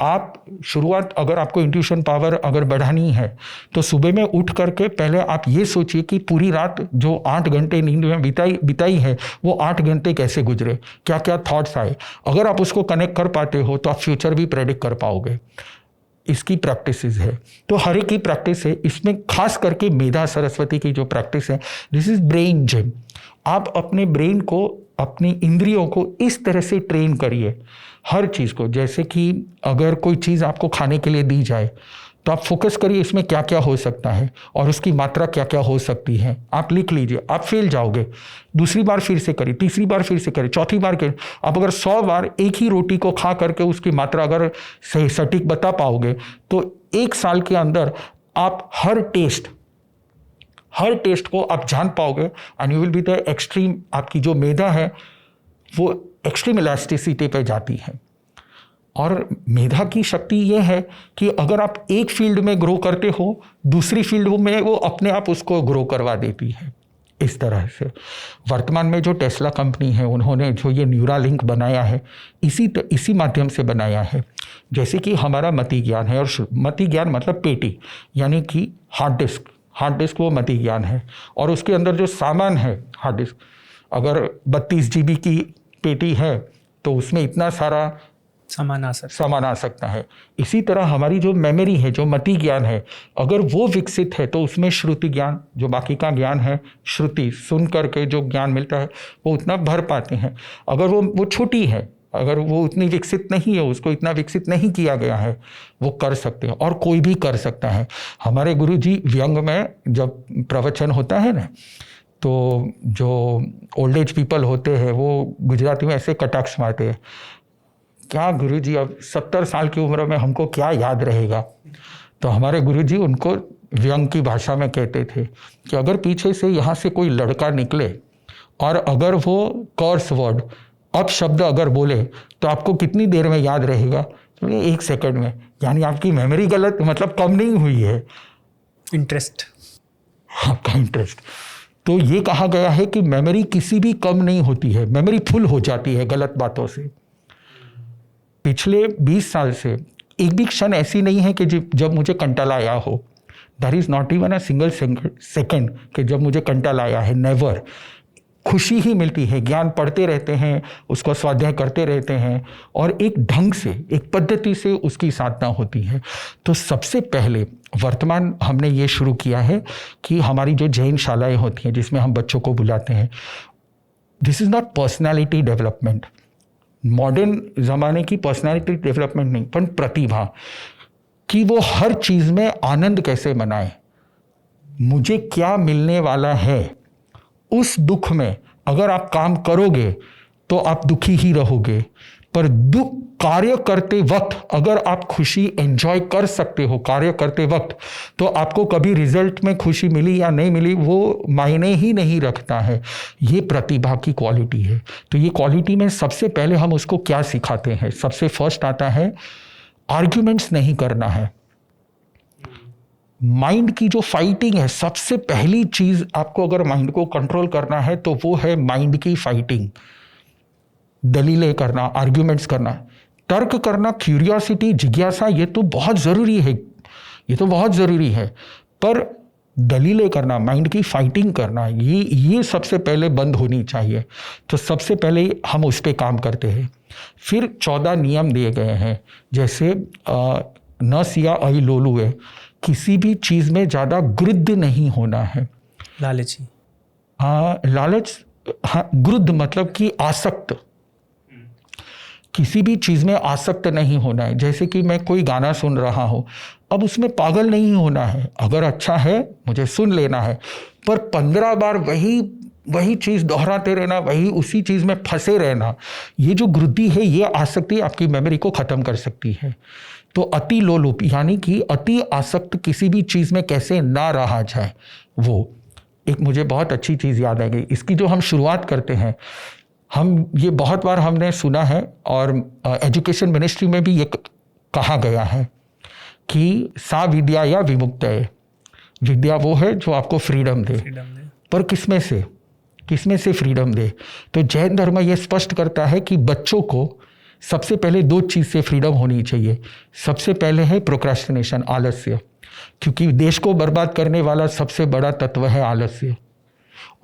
आप शुरुआत, अगर आपको इंट्यूशन पावर अगर बढ़ानी है तो सुबह में उठ करके पहले आप ये सोचिए कि पूरी रात जो 8 घंटे नींद में बिताई है वो 8 घंटे कैसे गुजरे, क्या क्या थॉट्स आए। अगर आप उसको कनेक्ट कर पाते हो तो आप फ्यूचर भी प्रेडिक्ट कर पाओगे। इसकी प्रैक्टिसेस है। तो हर एक की प्रैक्टिस है। इसमें खास करके मेधा सरस्वती की जो प्रैक्टिस है, दिस इज ब्रेन जिम। आप अपने ब्रेन को, अपनी इंद्रियों को इस तरह से ट्रेन करिए हर चीज़ को। जैसे कि अगर कोई चीज़ आपको खाने के लिए दी जाए तो आप फोकस करिए इसमें क्या क्या हो सकता है और उसकी मात्रा क्या क्या हो सकती है, आप लिख लीजिए। आप फेल जाओगे, दूसरी बार फिर से करिए, तीसरी बार फिर से करिए, चौथी बार करिए। आप अगर 100 बार एक ही रोटी को खा करके उसकी मात्रा अगर सही सटीक बता पाओगे तो 1 साल के अंदर आप हर टेस्ट को आप जान पाओगे and you will be the extreme. आपकी जो मेधा है वो एक्सट्रीम इलास्टिसिटी पे जाती है। और मेधा की शक्ति ये है कि अगर आप एक फील्ड में ग्रो करते हो, दूसरी फील्ड में वो अपने आप उसको ग्रो करवा देती है। इस तरह से वर्तमान में जो टेस्ला कंपनी है, उन्होंने जो ये न्यूरालिंक बनाया है, इसी माध्यम से बनाया है। जैसे कि हमारा मति ज्ञान है, और मति ज्ञान मतलब पेटी, यानी कि हार्ड डिस्क वो मति ज्ञान है। और उसके अंदर जो सामान है हार्ड डिस्क, अगर 32 GB की पेटी है तो उसमें इतना सारा सामान आ सकता है। इसी तरह हमारी जो मेमोरी है, जो मति ज्ञान है, अगर वो विकसित है तो उसमें श्रुति ज्ञान, जो बाकी का ज्ञान है, श्रुति सुन करके जो ज्ञान मिलता है वो उतना भर पाते हैं। अगर वो छोटी है, अगर वो उतनी विकसित नहीं है, उसको इतना विकसित नहीं किया गया है, वो कर सकते हैं और कोई भी कर सकता है। हमारे गुरु जी व्यंग में जब प्रवचन होता है ना, तो जो ओल्ड एज पीपल होते हैं वो गुजराती में ऐसे कटाक्ष मारते हैं, क्या गुरुजी अब 70 साल की उम्र में हमको क्या याद रहेगा। तो हमारे गुरुजी उनको व्यंग की भाषा में कहते थे कि अगर पीछे से यहाँ से कोई लड़का निकले और अगर वो कर्स वर्ड अपशब्द अगर बोले तो आपको कितनी देर में याद रहेगा? तो 1 सेकंड में। यानी आपकी मेमोरी गलत मतलब कम नहीं हुई है, आपका इंटरेस्ट। तो ये कहा गया है कि मेमोरी किसी भी कम नहीं होती है, मेमोरी फुल हो जाती है गलत बातों से। पिछले 20 साल से एक भी क्षण ऐसी नहीं है कि जब मुझे कंटाला आया हो। There is not even a single second कि जब मुझे कंटाला आया है, नेवर। खुशी ही मिलती है, ज्ञान पढ़ते रहते हैं, उसको स्वाध्याय करते रहते हैं और एक ढंग से, एक पद्धति से उसकी साधना होती है। तो सबसे पहले वर्तमान हमने ये शुरू किया है कि हमारी जो जैन शालाएं होती हैं जिसमें हम बच्चों को बुलाते हैं, this is not personality development, modern ज़माने की पर्सनैलिटी डेवलपमेंट नहीं, पर प्रतिभा कि वो हर चीज़ में आनंद कैसे मनाए। मुझे क्या मिलने वाला है, उस दुख में अगर आप काम करोगे तो आप दुखी ही रहोगे, पर दुख कार्य करते वक्त अगर आप खुशी एंजॉय कर सकते हो कार्य करते वक्त, तो आपको कभी रिजल्ट में खुशी मिली या नहीं मिली वो मायने ही नहीं रखता है। ये प्रतिभा की क्वालिटी है। तो ये क्वालिटी में सबसे पहले हम उसको क्या सिखाते हैं? सबसे फर्स्ट आता है आर्ग्यूमेंट्स नहीं करना है। माइंड की जो फाइटिंग है, सबसे पहली चीज आपको अगर माइंड को कंट्रोल करना है तो वो है माइंड की फाइटिंग। दलीलें करना, आर्ग्यूमेंट्स करना, तर्क करना, क्यूरियोसिटी, जिज्ञासा, ये तो बहुत ज़रूरी है, ये तो बहुत ज़रूरी है। पर दलीलें करना, माइंड की फाइटिंग करना, ये सबसे पहले बंद होनी चाहिए। तो सबसे पहले हम उस पर काम करते हैं। फिर 14 नियम दिए गए हैं, जैसे न सिया अहि लोलू है, किसी भी चीज़ में ज़्यादा गृद्ध नहीं होना है। लालची, हाँ, लालच, हाँ, गृद्ध मतलब कि आसक्त, किसी भी चीज़ में आसक्त नहीं होना है। जैसे कि मैं कोई गाना सुन रहा हूँ, अब उसमें पागल नहीं होना है, अगर अच्छा है मुझे सुन लेना है, पर 15 बार वही चीज़ दोहराते रहना, वही उसी चीज़ में फंसे रहना, ये जो गृद्धि है, ये आसक्ति आपकी मेमोरी को ख़त्म कर सकती है। तो अति लोलुप यानी कि अति आसक्त किसी भी चीज़ में कैसे ना रहा जाए। वो एक मुझे बहुत अच्छी चीज़ याद आ गई, इसकी जो हम शुरुआत करते हैं, हम ये बहुत बार हमने सुना है और एजुकेशन मिनिस्ट्री में भी ये कहा गया है कि सा विद्या या विमुक्तये, विद्या वो है जो आपको फ्रीडम दे, पर किसमें से फ्रीडम दे। तो जैन धर्म ये स्पष्ट करता है कि बच्चों को सबसे पहले 2 चीज़ से फ्रीडम होनी चाहिए। सबसे पहले है प्रोक्रास्टिनेशन, आलस्य, क्योंकि देश को बर्बाद करने वाला सबसे बड़ा तत्व है आलस्य।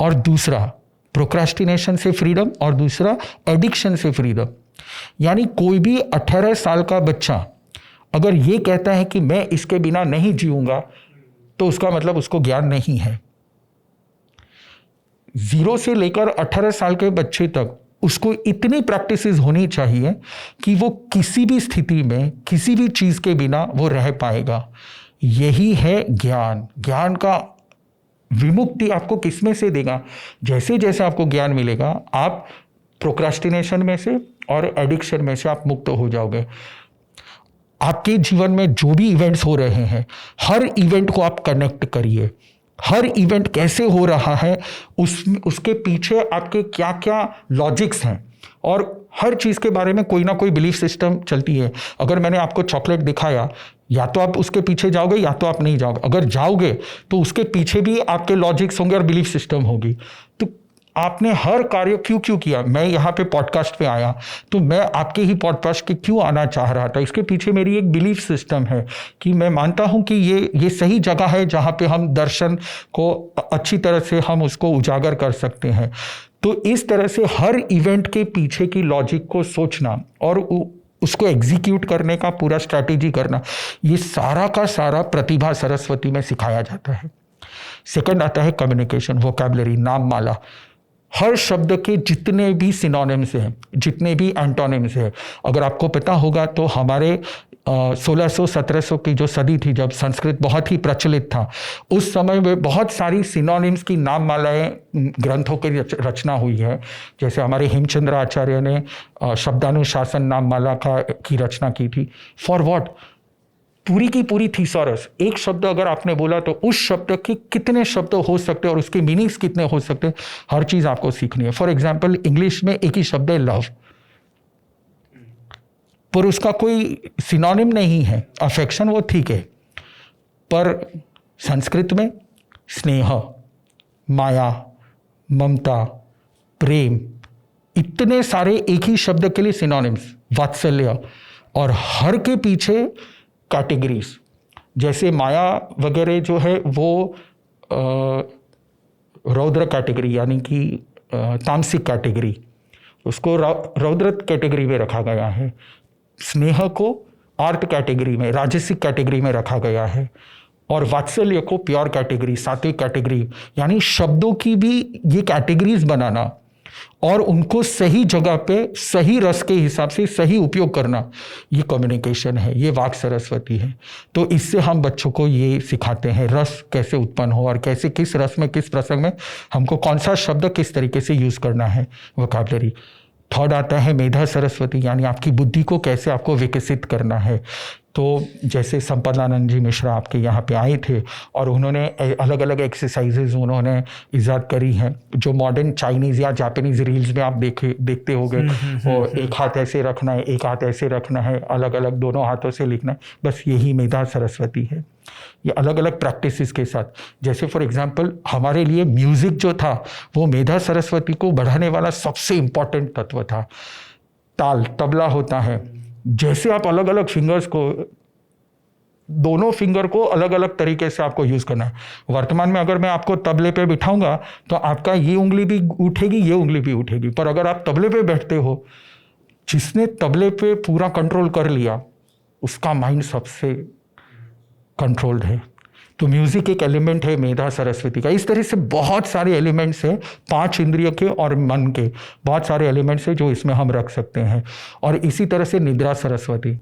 और दूसरा प्रोक्रास्टिनेशन से फ्रीडम, और दूसरा एडिक्शन से फ्रीडम। यानी कोई भी 18 साल का बच्चा अगर ये कहता है कि मैं इसके बिना नहीं जीऊंगा, तो उसका मतलब उसको ज्ञान नहीं है। 0 से लेकर 18 साल के बच्चे तक उसको इतनी प्रैक्टिसेस होनी चाहिए कि वो किसी भी स्थिति में किसी भी चीज़ के बिना वो रह पाएगा। यही है ज्ञान। ज्ञान का विमुक्ति आपको किसमें से देगा? जैसे जैसे आपको ज्ञान मिलेगा आप प्रोक्रास्टिनेशन में से और एडिक्शन में से आप मुक्त हो जाओगे। आपके जीवन में जो भी इवेंट्स हो रहे हैं, हर इवेंट को आप कनेक्ट करिए। हर इवेंट कैसे हो रहा है, उसके पीछे आपके क्या क्या लॉजिक्स हैं, और हर चीज़ के बारे में कोई ना कोई बिलीफ सिस्टम चलती है। अगर मैंने आपको चॉकलेट दिखाया, या तो आप उसके पीछे जाओगे या तो आप नहीं जाओगे। अगर जाओगे तो उसके पीछे भी आपके लॉजिक्स होंगे और बिलीफ सिस्टम होगी। तो आपने हर कार्य क्यों किया? मैं यहाँ पे पॉडकास्ट पे आया तो मैं आपके ही पॉडकास्ट के क्यों आना चाह रहा था? इसके पीछे मेरी एक बिलीफ सिस्टम है कि मैं मानता हूँ कि ये सही जगह है जहाँ पे हम दर्शन को अच्छी तरह से हम उसको उजागर कर सकते हैं। तो इस तरह से हर इवेंट के पीछे की लॉजिक को सोचना और उसको एग्जीक्यूट करने का पूरा स्ट्रैटेजी करना, ये सारा का सारा प्रतिभा सरस्वती में सिखाया जाता है। सेकंड आता है कम्युनिकेशन, वोकैबुलरी, नाम माला। हर शब्द के जितने भी सिनोनिम्स हैं, जितने भी एंटोनिम्स हैं, अगर आपको पता होगा तो हमारे 1600-1700 की जो सदी थी, जब संस्कृत बहुत ही प्रचलित था, उस समय में बहुत सारी सिनोनिम्स की नाम मालाएँ ग्रंथों की रचना हुई है। जैसे हमारे हेमचंद्र आचार्य ने शब्दानुशासन नाम माला की रचना की थी। For what? पूरी की पूरी थीसॉरस। एक शब्द अगर आपने बोला तो उस शब्द के कितने शब्द हो सकते हैं और उसके मीनिंग्स कितने हो सकते हैं, हर चीज़ आपको सीखनी है। फॉर एग्जाम्पल, इंग्लिश में एक ही शब्द है लव, पर उसका कोई सिनोनिम नहीं है। अफेक्शन वो ठीक है, पर संस्कृत में स्नेह, माया, ममता, प्रेम, इतने सारे एक ही शब्द के लिए सिनोनिम्स, वात्सल्य, और हर के पीछे कैटेगरीज। जैसे माया वगैरह जो है वो रौद्र कैटेगरी यानी कि तामसिक कैटेगरी, उसको रौद्र कैटेगरी में रखा गया है। स्नेह को आर्ट कैटेगरी में, राजसिक कैटेगरी में रखा गया है, और वात्सल्य को प्योर कैटेगरी, सात्विक कैटेगरी। यानी शब्दों की भी ये कैटेगरीज बनाना और उनको सही जगह पे सही रस के हिसाब से सही उपयोग करना, ये कम्युनिकेशन है, ये वाक सरस्वती है। तो इससे हम बच्चों को ये सिखाते हैं रस कैसे उत्पन्न हो और कैसे किस रस में किस प्रसंग में हमको कौन सा शब्द किस तरीके से यूज़ करना है, वोकैबुलरी। थर्ड आता है मेधा सरस्वती, यानी आपकी बुद्धि को कैसे आपको विकसित करना है। तो जैसे संपदानंद जी मिश्रा आपके यहाँ पे आए थे और उन्होंने अलग अलग एक्सरसाइजेज उन्होंने ईजाद करी हैं, जो मॉडर्न चाइनीज़ या जापानीज़ रील्स में आप देखते होंगे। वो एक हाथ ऐसे रखना है, एक हाथ ऐसे रखना है, अलग अलग दोनों हाथों से लिखना है। बस यही मेधा सरस्वती है, ये अलग अलग प्रैक्टिसेस के साथ। जैसे फॉर एग्जांपल हमारे लिए म्यूज़िक जो था वो मेधा सरस्वती को बढ़ाने वाला सबसे इम्पॉर्टेंट तत्व था। ताल, तबला होता है, जैसे आप अलग अलग फिंगर्स को, दोनों फिंगर को अलग अलग तरीके से आपको यूज़ करना है। वर्तमान में अगर मैं आपको तबले पे बिठाऊंगा तो आपका ये उंगली भी उठेगी, ये उंगली भी उठेगी, पर अगर आप तबले पे बैठते हो, जिसने तबले पे पूरा कंट्रोल कर लिया उसका माइंड सबसे कंट्रोल्ड है। तो म्यूज़िक एक एलिमेंट है मेधा सरस्वती का। इस तरह से बहुत सारे एलिमेंट्स हैं, 5 इंद्रिय के और मन के बहुत सारे एलिमेंट्स हैं जो इसमें हम रख सकते हैं। और इसी तरह से निद्रा सरस्वती,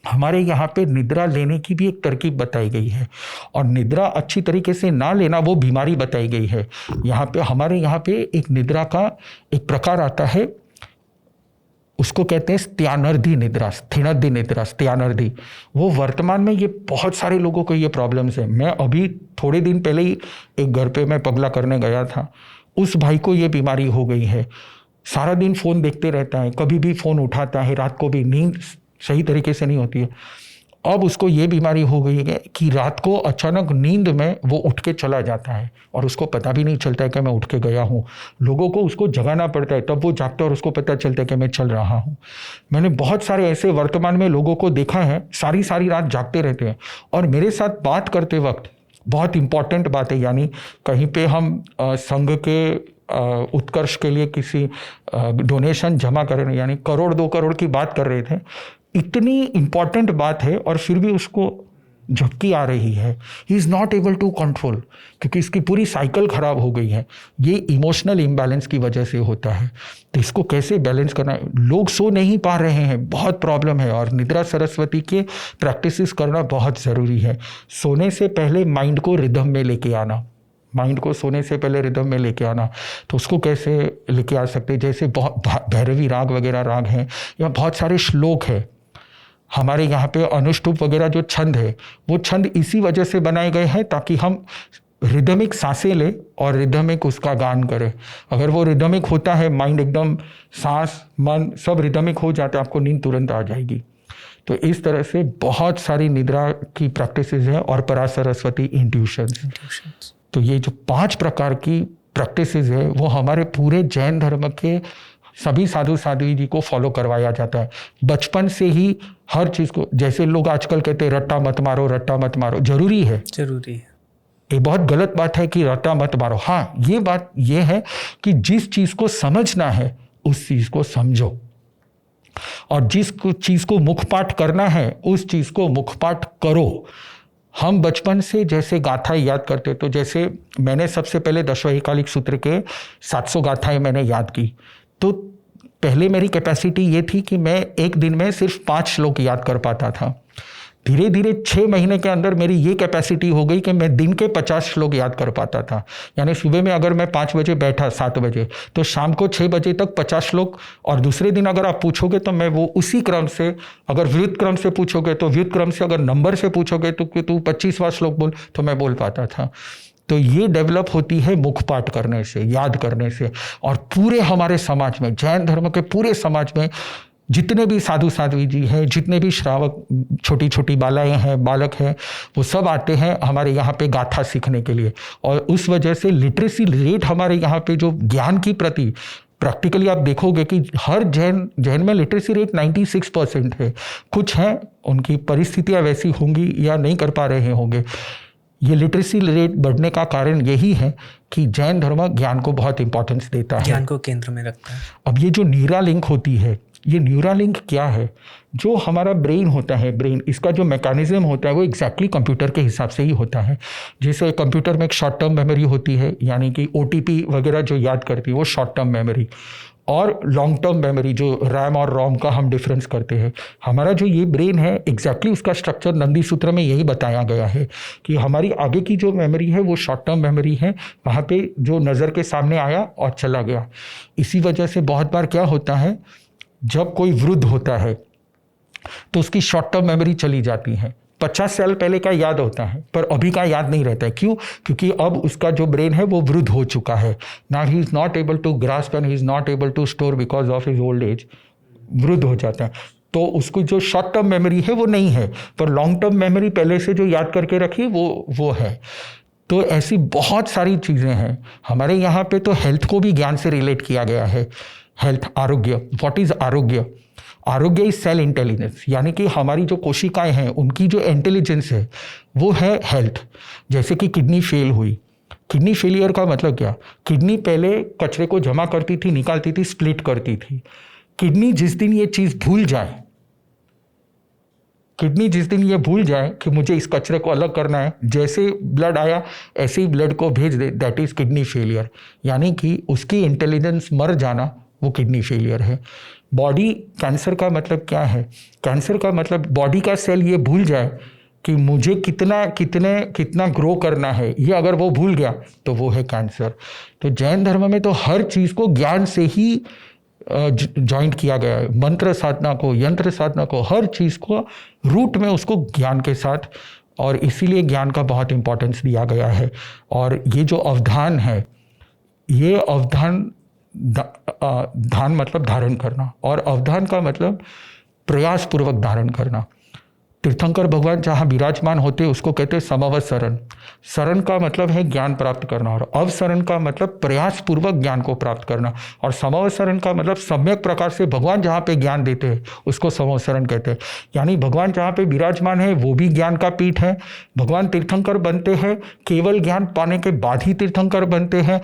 हमारे यहाँ पे निद्रा लेने की भी एक तरकीब बताई गई है, और निद्रा अच्छी तरीके से ना लेना वो बीमारी बताई गई है। यहाँ पे हमारे यहाँ पे एक निद्रा का एक प्रकार आता है, उसको कहते हैं स्त्यानर्धी निद्रा, स्थिनद्धि निद्रा, स्त्यानर्धी। वो वर्तमान में ये बहुत सारे लोगों को ये प्रॉब्लम्स है। मैं अभी थोड़े दिन पहले ही एक घर पे मैं पगला करने गया था, उस भाई को ये बीमारी हो गई है। सारा दिन फ़ोन देखते रहता है, कभी भी फ़ोन उठाता है, रात को भी नींद सही तरीके से नहीं होती है। अब उसको ये बीमारी हो गई है कि रात को अचानक नींद में वो उठ के चला जाता है और उसको पता भी नहीं चलता है कि मैं उठ के गया हूँ। लोगों को उसको जगाना पड़ता है, तब वो जागता है और उसको पता चलता है कि मैं चल रहा हूँ। मैंने बहुत सारे ऐसे वर्तमान में लोगों को देखा है, सारी सारी रात जागते रहते हैं। और मेरे साथ बात करते वक्त बहुत इंपॉर्टेंट बात है, यानी कहीं पे हम संघ के उत्कर्ष के लिए किसी डोनेशन जमा कर रहे, यानी 1-2 करोड़ की बात कर रहे थे। इतनी इम्पॉर्टेंट बात है और फिर भी उसको झपकी आ रही है, he is not able to control, क्योंकि इसकी पूरी साइकिल खराब हो गई है। ये इमोशनल इम्बैलेंस की वजह से होता है। तो इसको कैसे बैलेंस करना है? लोग सो नहीं पा रहे हैं, बहुत प्रॉब्लम है, और निद्रा सरस्वती के प्रैक्टिसेस करना बहुत ज़रूरी है। सोने से पहले माइंड को रिदम में लेके आना, माइंड को सोने से पहले रिदम में लेके आना। तो उसको कैसे लेके आ सकते हैं? जैसे बहुत भैरवी राग वगैरह राग हैं, या बहुत सारे श्लोक हैं हमारे यहाँ पे, अनुष्टुप वगैरह जो छंद है, वो छंद इसी वजह से बनाए गए हैं ताकि हम रिदमिक सांसें लें और रिदमिक उसका गान करें। अगर वो रिदमिक होता है, माइंड एकदम, सांस मन सब रिदमिक हो जाता है, आपको नींद तुरंत आ जाएगी। तो इस तरह से बहुत सारी निद्रा की प्रैक्टिसेस हैं, और परासरस्वती इंट्यूशंस। तो ये जो 5 प्रकार की प्रैक्टिसेस है, वो हमारे पूरे जैन धर्म के सभी साधु साध्वी जी को फॉलो करवाया जाता है। बचपन से ही हर चीज़ को, जैसे लोग आजकल कहते हैं रट्टा मत मारो, रट्टा मत मारो, जरूरी है, जरूरी है। ये बहुत गलत बात है कि रट्टा मत मारो। हाँ, ये बात ये है कि जिस चीज़ को समझना है उस चीज़ को समझो, और जिस चीज़ को मुखपाठ करना है उस चीज़ को मुखपाठ करो। हम बचपन से जैसे गाथाएं याद करते, तो जैसे मैंने सबसे पहले दशवैकालिक सूत्र के 700 गाथाएं मैंने याद की। तो पहले मेरी कैपेसिटी ये थी कि मैं एक दिन में सिर्फ 5 श्लोक याद कर पाता था। धीरे धीरे 6 महीने के अंदर मेरी ये कैपेसिटी हो गई कि मैं दिन के 50 श्लोक याद कर पाता था। यानी सुबह में अगर मैं 5 बजे बैठा, 7 बजे, तो शाम को 6 बजे तक 50 श्लोक। और दूसरे दिन अगर आप पूछोगे तो मैं वो उसी क्रम से, अगर व्युत क्रम से पूछोगे तो व्युत क्रम से, अगर नंबर से पूछोगे तो तू 25वां श्लोक बोल, तो मैं बोल पाता था। तो ये डेवलप होती है मुखपाठ करने से, याद करने से। और पूरे हमारे समाज में, जैन धर्म के पूरे समाज में जितने भी साधु साध्वी जी हैं, जितने भी श्रावक, छोटी छोटी बालाएं हैं, बालक हैं, वो सब आते हैं हमारे यहाँ पे गाथा सीखने के लिए। और उस वजह से लिटरेसी रेट हमारे यहाँ पे जो ज्ञान की प्रति, प्रैक्टिकली आप देखोगे कि हर जैन में लिटरेसी रेट 96% है। कुछ हैं उनकी परिस्थितियाँ वैसी होंगी या नहीं कर पा रहे होंगे। ये लिटरेसी रेट बढ़ने का कारण यही है कि जैन धर्म ज्ञान को बहुत इंपॉर्टेंस देता है, ज्ञान को केंद्र में रखता है। अब ये जो न्यूरालिंक होती है, ये न्यूरालिंक क्या है? जो हमारा ब्रेन होता है, ब्रेन, इसका जो मैकेनिज्म होता है वो एग्जैक्टली कंप्यूटर के हिसाब से ही होता है। जैसे कंप्यूटर में एक शॉर्ट टर्म मेमोरी होती है, यानी कि OTP वगैरह जो याद करती है वो शॉर्ट टर्म मेमोरी, और लॉन्ग टर्म मेमोरी जो रैम और रोम का हम डिफरेंस करते हैं। हमारा जो ये ब्रेन है, एग्जैक्टली उसका स्ट्रक्चर नंदी सूत्र में यही बताया गया है कि हमारी आगे की जो मेमोरी है वो शॉर्ट टर्म मेमोरी है, वहाँ पे जो नज़र के सामने आया और चला गया। इसी वजह से बहुत बार क्या होता है, जब कोई वृद्ध होता है तो उसकी शॉर्ट टर्म मेमोरी चली जाती है। 50 साल पहले का याद होता है पर अभी का याद नहीं रहता है। क्यों? क्योंकि अब उसका जो ब्रेन है वो वृद्ध हो चुका है। Now he is not able to grasp and he is not able to store because of his old age. वृद्ध हो जाता है तो उसको जो शॉर्ट टर्म मेमोरी है वो नहीं है, पर लॉन्ग टर्म मेमोरी पहले से जो याद करके रखी वो है। तो ऐसी बहुत सारी चीज़ें हैं। हमारे यहाँ पे तो हेल्थ को भी ज्ञान से रिलेट किया गया है। हेल्थ, आरोग्य। व्हाट इज आरोग्य? आरोग्य इज सेल इंटेलिजेंस, यानी कि हमारी जो कोशिकाएं हैं उनकी जो इंटेलिजेंस है वो है हेल्थ। जैसे कि किडनी फेल हुई, किडनी फेलियर का मतलब क्या? किडनी पहले कचरे को जमा करती थी, निकालती थी, स्प्लिट करती थी। किडनी जिस दिन ये चीज़ भूल जाए, किडनी जिस दिन ये भूल जाए कि मुझे इस कचरे को अलग करना है, जैसे ब्लड आया ऐसे ही ब्लड को भेज दे, दैट इज किडनी फेलियर। यानी कि उसकी इंटेलिजेंस मर जाना, वो किडनी फेलियर है। बॉडी कैंसर का मतलब क्या है? कैंसर का मतलब बॉडी का सेल ये भूल जाए कि मुझे कितना ग्रो करना है, ये अगर वो भूल गया तो वो है कैंसर। तो जैन धर्म में तो हर चीज़ को ज्ञान से ही जॉइंट किया गया है। मंत्र साधना को, यंत्र साधना को, हर चीज़ को रूट में उसको ज्ञान के साथ, और इसीलिए ज्ञान का बहुत इंपॉर्टेंस दिया गया है। और ये जो अवधान है, ये अवधान, धान मतलब धारण करना, और अवधान का मतलब प्रयासपूर्वक धारण करना। तीर्थंकर भगवान जहाँ विराजमान होते उसको कहते हैं समवसरण। शरण का मतलब है ज्ञान प्राप्त करना, और अवसरण का मतलब प्रयासपूर्वक ज्ञान को प्राप्त करना, और समवसरण का मतलब सम्यक प्रकार से भगवान जहाँ पे ज्ञान देते हैं उसको समवसरण कहते हैं। यानी भगवान जहाँ पे विराजमान है वो भी ज्ञान का पीठ है। भगवान तीर्थंकर बनते हैं केवल ज्ञान पाने के बाद ही तीर्थंकर बनते हैं।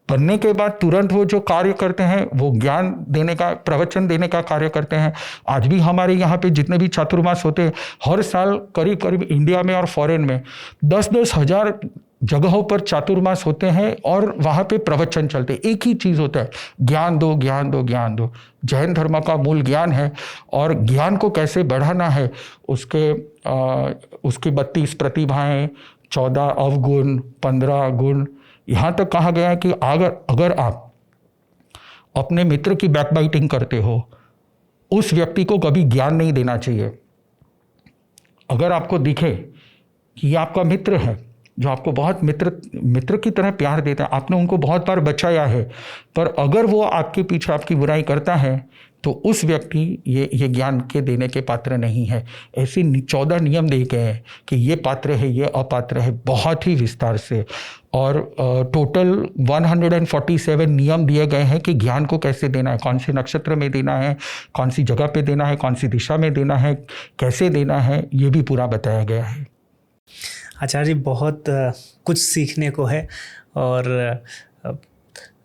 बनने के बाद तुरंत वो जो कार्य करते हैं वो ज्ञान देने का, प्रवचन देने का कार्य करते हैं। आज भी हमारे यहाँ पे जितने भी चातुर्मास होते हैं, हर साल करीब करीब इंडिया में और फॉरेन में 10-10 हज़ार जगहों पर चातुर्मास होते हैं और वहाँ पे प्रवचन चलते हैं। एक ही चीज़ होता है, ज्ञान दो, ज्ञान दो, ज्ञान दो। जैन धर्म का मूल ज्ञान है और ज्ञान को कैसे बढ़ाना है, उसकी 32 प्रतिभाएं, 14 अवगुण, 15 गुण। यहाँ तक कहा गया है कि अगर आप अपने मित्र की बैकबाइटिंग करते हो, उस व्यक्ति को कभी ज्ञान नहीं देना चाहिए। अगर आपको दिखे कि ये आपका मित्र है जो आपको बहुत मित्र की तरह प्यार देता है, आपने उनको बहुत बार बचाया है, पर अगर वो आपके पीछे आपकी बुराई करता है तो उस व्यक्ति ये ज्ञान के देने के पात्र नहीं है। ऐसे 14 नियम दिए गए हैं कि ये पात्र है, ये अपात्र है, बहुत ही विस्तार से। और टोटल 147 नियम दिए गए हैं कि ज्ञान को कैसे देना है, कौन से नक्षत्र में देना है, कौन सी जगह पे देना है, कौन सी दिशा में देना है, कैसे देना है, ये भी पूरा बताया गया है। आचार्य जी, बहुत कुछ सीखने को है और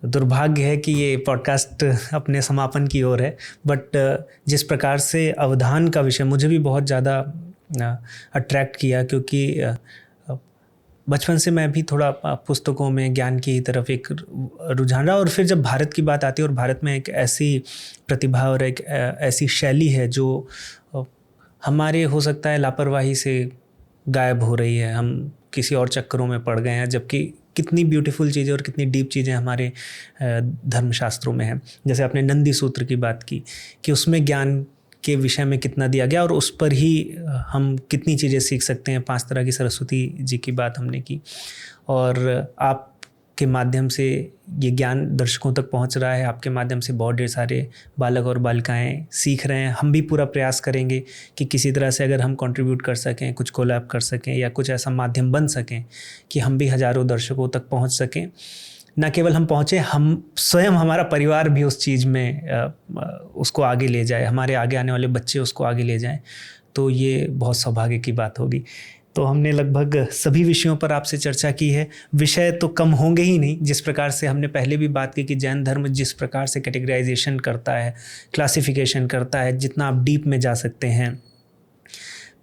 दुर्भाग्य है कि ये पॉडकास्ट अपने समापन की ओर है, बट जिस प्रकार से अवधान का विषय मुझे भी बहुत ज़्यादा अट्रैक्ट किया, क्योंकि बचपन से मैं भी थोड़ा पुस्तकों में ज्ञान की तरफ एक रुझान रहा, और फिर जब भारत की बात आती है और भारत में एक ऐसी प्रतिभा और एक ऐसी शैली है जो हमारे हो सकता है लापरवाही से गायब हो रही है, हम किसी और चक्करों में पड़ गए हैं, जबकि कितनी ब्यूटीफुल चीज़ें और कितनी डीप चीज़ें हमारे धर्मशास्त्रों में हैं। जैसे आपने नंदी सूत्र की बात की कि उसमें ज्ञान के विषय में कितना दिया गया और उस पर ही हम कितनी चीज़ें सीख सकते हैं। 5 तरह की सरस्वती जी की बात हमने की, और आपके माध्यम से ये ज्ञान दर्शकों तक पहुंच रहा है। आपके माध्यम से बहुत ढेर सारे बालक और बालिकाएं सीख रहे हैं। हम भी पूरा प्रयास करेंगे कि किसी तरह से अगर हम कंट्रीब्यूट कर सकें, कुछ कोलैब कर सकें या कुछ ऐसा माध्यम बन सकें कि हम भी हज़ारों दर्शकों तक पहुंच सकें। न केवल हम पहुँचे, हम स्वयं, हमारा परिवार भी उस चीज़ में उसको आगे ले जाए, हमारे आगे आने वाले बच्चे उसको आगे ले जाएं, तो ये बहुत सौभाग्य की बात होगी। तो हमने लगभग सभी विषयों पर आपसे चर्चा की है। विषय तो कम होंगे ही नहीं। जिस प्रकार से हमने पहले भी बात की कि जैन धर्म जिस प्रकार से कैटेगराइजेशन करता है, क्लासिफिकेशन करता है, जितना आप डीप में जा सकते हैं,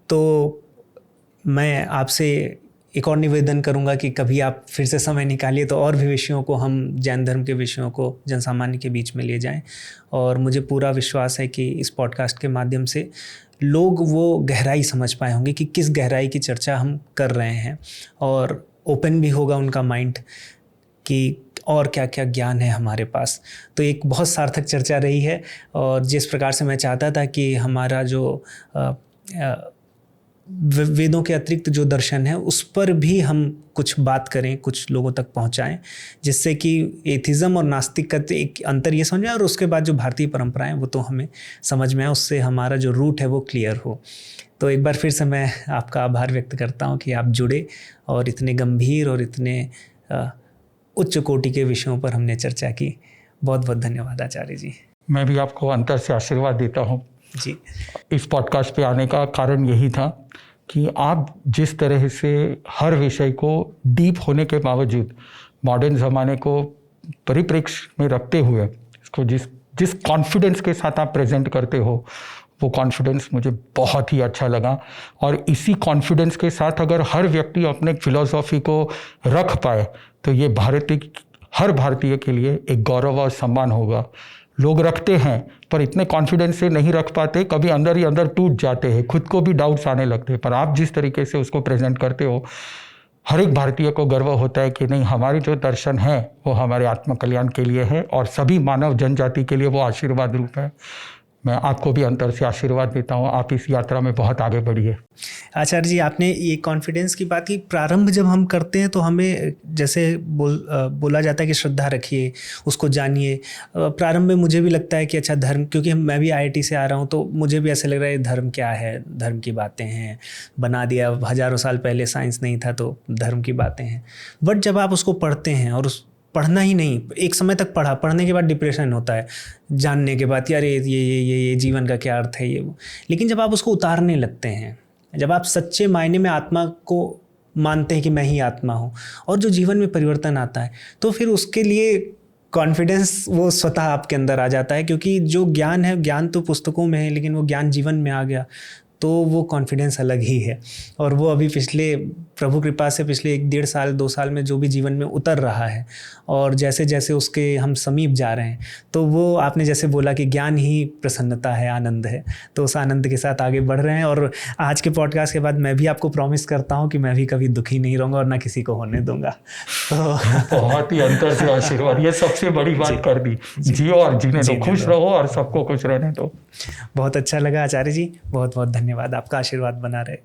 तो मैं आपसे एक और निवेदन करूंगा कि कभी आप फिर से समय निकालिए तो और भी विषयों को, हम जैन धर्म के विषयों को जनसामान्य के बीच में ले जाएं। और मुझे पूरा विश्वास है कि इस पॉडकास्ट के माध्यम से लोग वो गहराई समझ पाए होंगे कि किस गहराई की चर्चा हम कर रहे हैं, और ओपन भी होगा उनका माइंड कि और क्या क्या ज्ञान है हमारे पास। तो एक बहुत सार्थक चर्चा रही है, और जिस प्रकार से मैं चाहता था कि हमारा जो वेदों के अतिरिक्त जो दर्शन है उस पर भी हम कुछ बात करें, कुछ लोगों तक पहुंचाएं, जिससे कि एथिज्म और नास्तिक का एक अंतर ये समझें, और उसके बाद जो भारतीय परंपराएं वो तो हमें समझ में आए, उससे हमारा जो रूट है वो क्लियर हो। तो एक बार फिर से मैं आपका आभार व्यक्त करता हूं कि आप जुड़े और इतने गंभीर और इतने उच्च कोटि के विषयों पर हमने चर्चा की। बहुत बहुत धन्यवाद आचार्य जी। मैं भी आपको अंतर से आशीर्वाद देता हूँ जी। इस पॉडकास्ट पे आने का कारण यही था कि आप जिस तरह से हर विषय को डीप होने के बावजूद मॉडर्न ज़माने को परिप्रेक्ष्य में रखते हुए इसको जिस कॉन्फिडेंस के साथ आप प्रेजेंट करते हो, वो कॉन्फिडेंस मुझे बहुत ही अच्छा लगा। और इसी कॉन्फिडेंस के साथ अगर हर व्यक्ति अपने फिलॉसफी को रख पाए तो ये हर भारतीय के लिए एक गौरव और सम्मान होगा। लोग रखते हैं पर इतने कॉन्फिडेंस से नहीं रख पाते, कभी अंदर ही अंदर टूट जाते हैं, खुद को भी डाउट्स आने लगते हैं। पर आप जिस तरीके से उसको प्रेजेंट करते हो, हर एक भारतीय को गर्व होता है कि नहीं, हमारी जो दर्शन है वो हमारे आत्म कल्याण के लिए है और सभी मानव जनजाति के लिए वो आशीर्वाद रूप है। मैं आपको भी अंतर से आशीर्वाद देता हूँ। आप इस यात्रा में बहुत आगे बढ़िए। आचार्य जी, आपने ये कॉन्फिडेंस की बात की। प्रारंभ जब हम करते हैं तो हमें जैसे बोला जाता है कि श्रद्धा रखिए, उसको जानिए। प्रारंभ में मुझे भी लगता है कि अच्छा धर्म, क्योंकि मैं भी IIT से आ रहा हूँ तो मुझे भी ऐसे लग रहा है धर्म क्या है, धर्म की बातें हैं, बना दिया, हज़ारों साल पहले साइंस नहीं था तो धर्म की बातें हैं। बट जब आप उसको पढ़ते हैं, और उस पढ़ना ही नहीं, एक समय तक पढ़ने के बाद डिप्रेशन होता है, जानने के बाद यार ये जीवन का क्या अर्थ है, ये वो। लेकिन जब आप उसको उतारने लगते हैं, जब आप सच्चे मायने में आत्मा को मानते हैं कि मैं ही आत्मा हूँ, और जो जीवन में परिवर्तन आता है तो फिर उसके लिए कॉन्फिडेंस वो स्वतः आपके अंदर आ जाता है, क्योंकि जो ज्ञान है, ज्ञान तो पुस्तकों में है लेकिन वो ज्ञान जीवन में आ गया तो वो कॉन्फिडेंस अलग ही है। और वो अभी पिछले प्रभु कृपा से पिछले 1-1.5 साल 2 साल में जो भी जीवन में उतर रहा है, और जैसे जैसे उसके हम समीप जा रहे हैं, तो वो आपने जैसे बोला कि ज्ञान ही प्रसन्नता है, आनंद है, तो उस आनंद के साथ आगे बढ़ रहे हैं। और आज के पॉडकास्ट के बाद मैं भी आपको प्रॉमिस करता हूँ कि मैं भी कभी दुखी नहीं रहूँगा और ना किसी को होने दूंगा। तो बहुत ही अंतर से आशीर्वाद, ये सबसे बड़ी बात कर दी। जियो और जीने दो, खुश रहो और सबको खुश रहने दो। बहुत अच्छा लगा आचार्य जी, बहुत बहुत धन्यवाद, आपका आशीर्वाद बना रहे।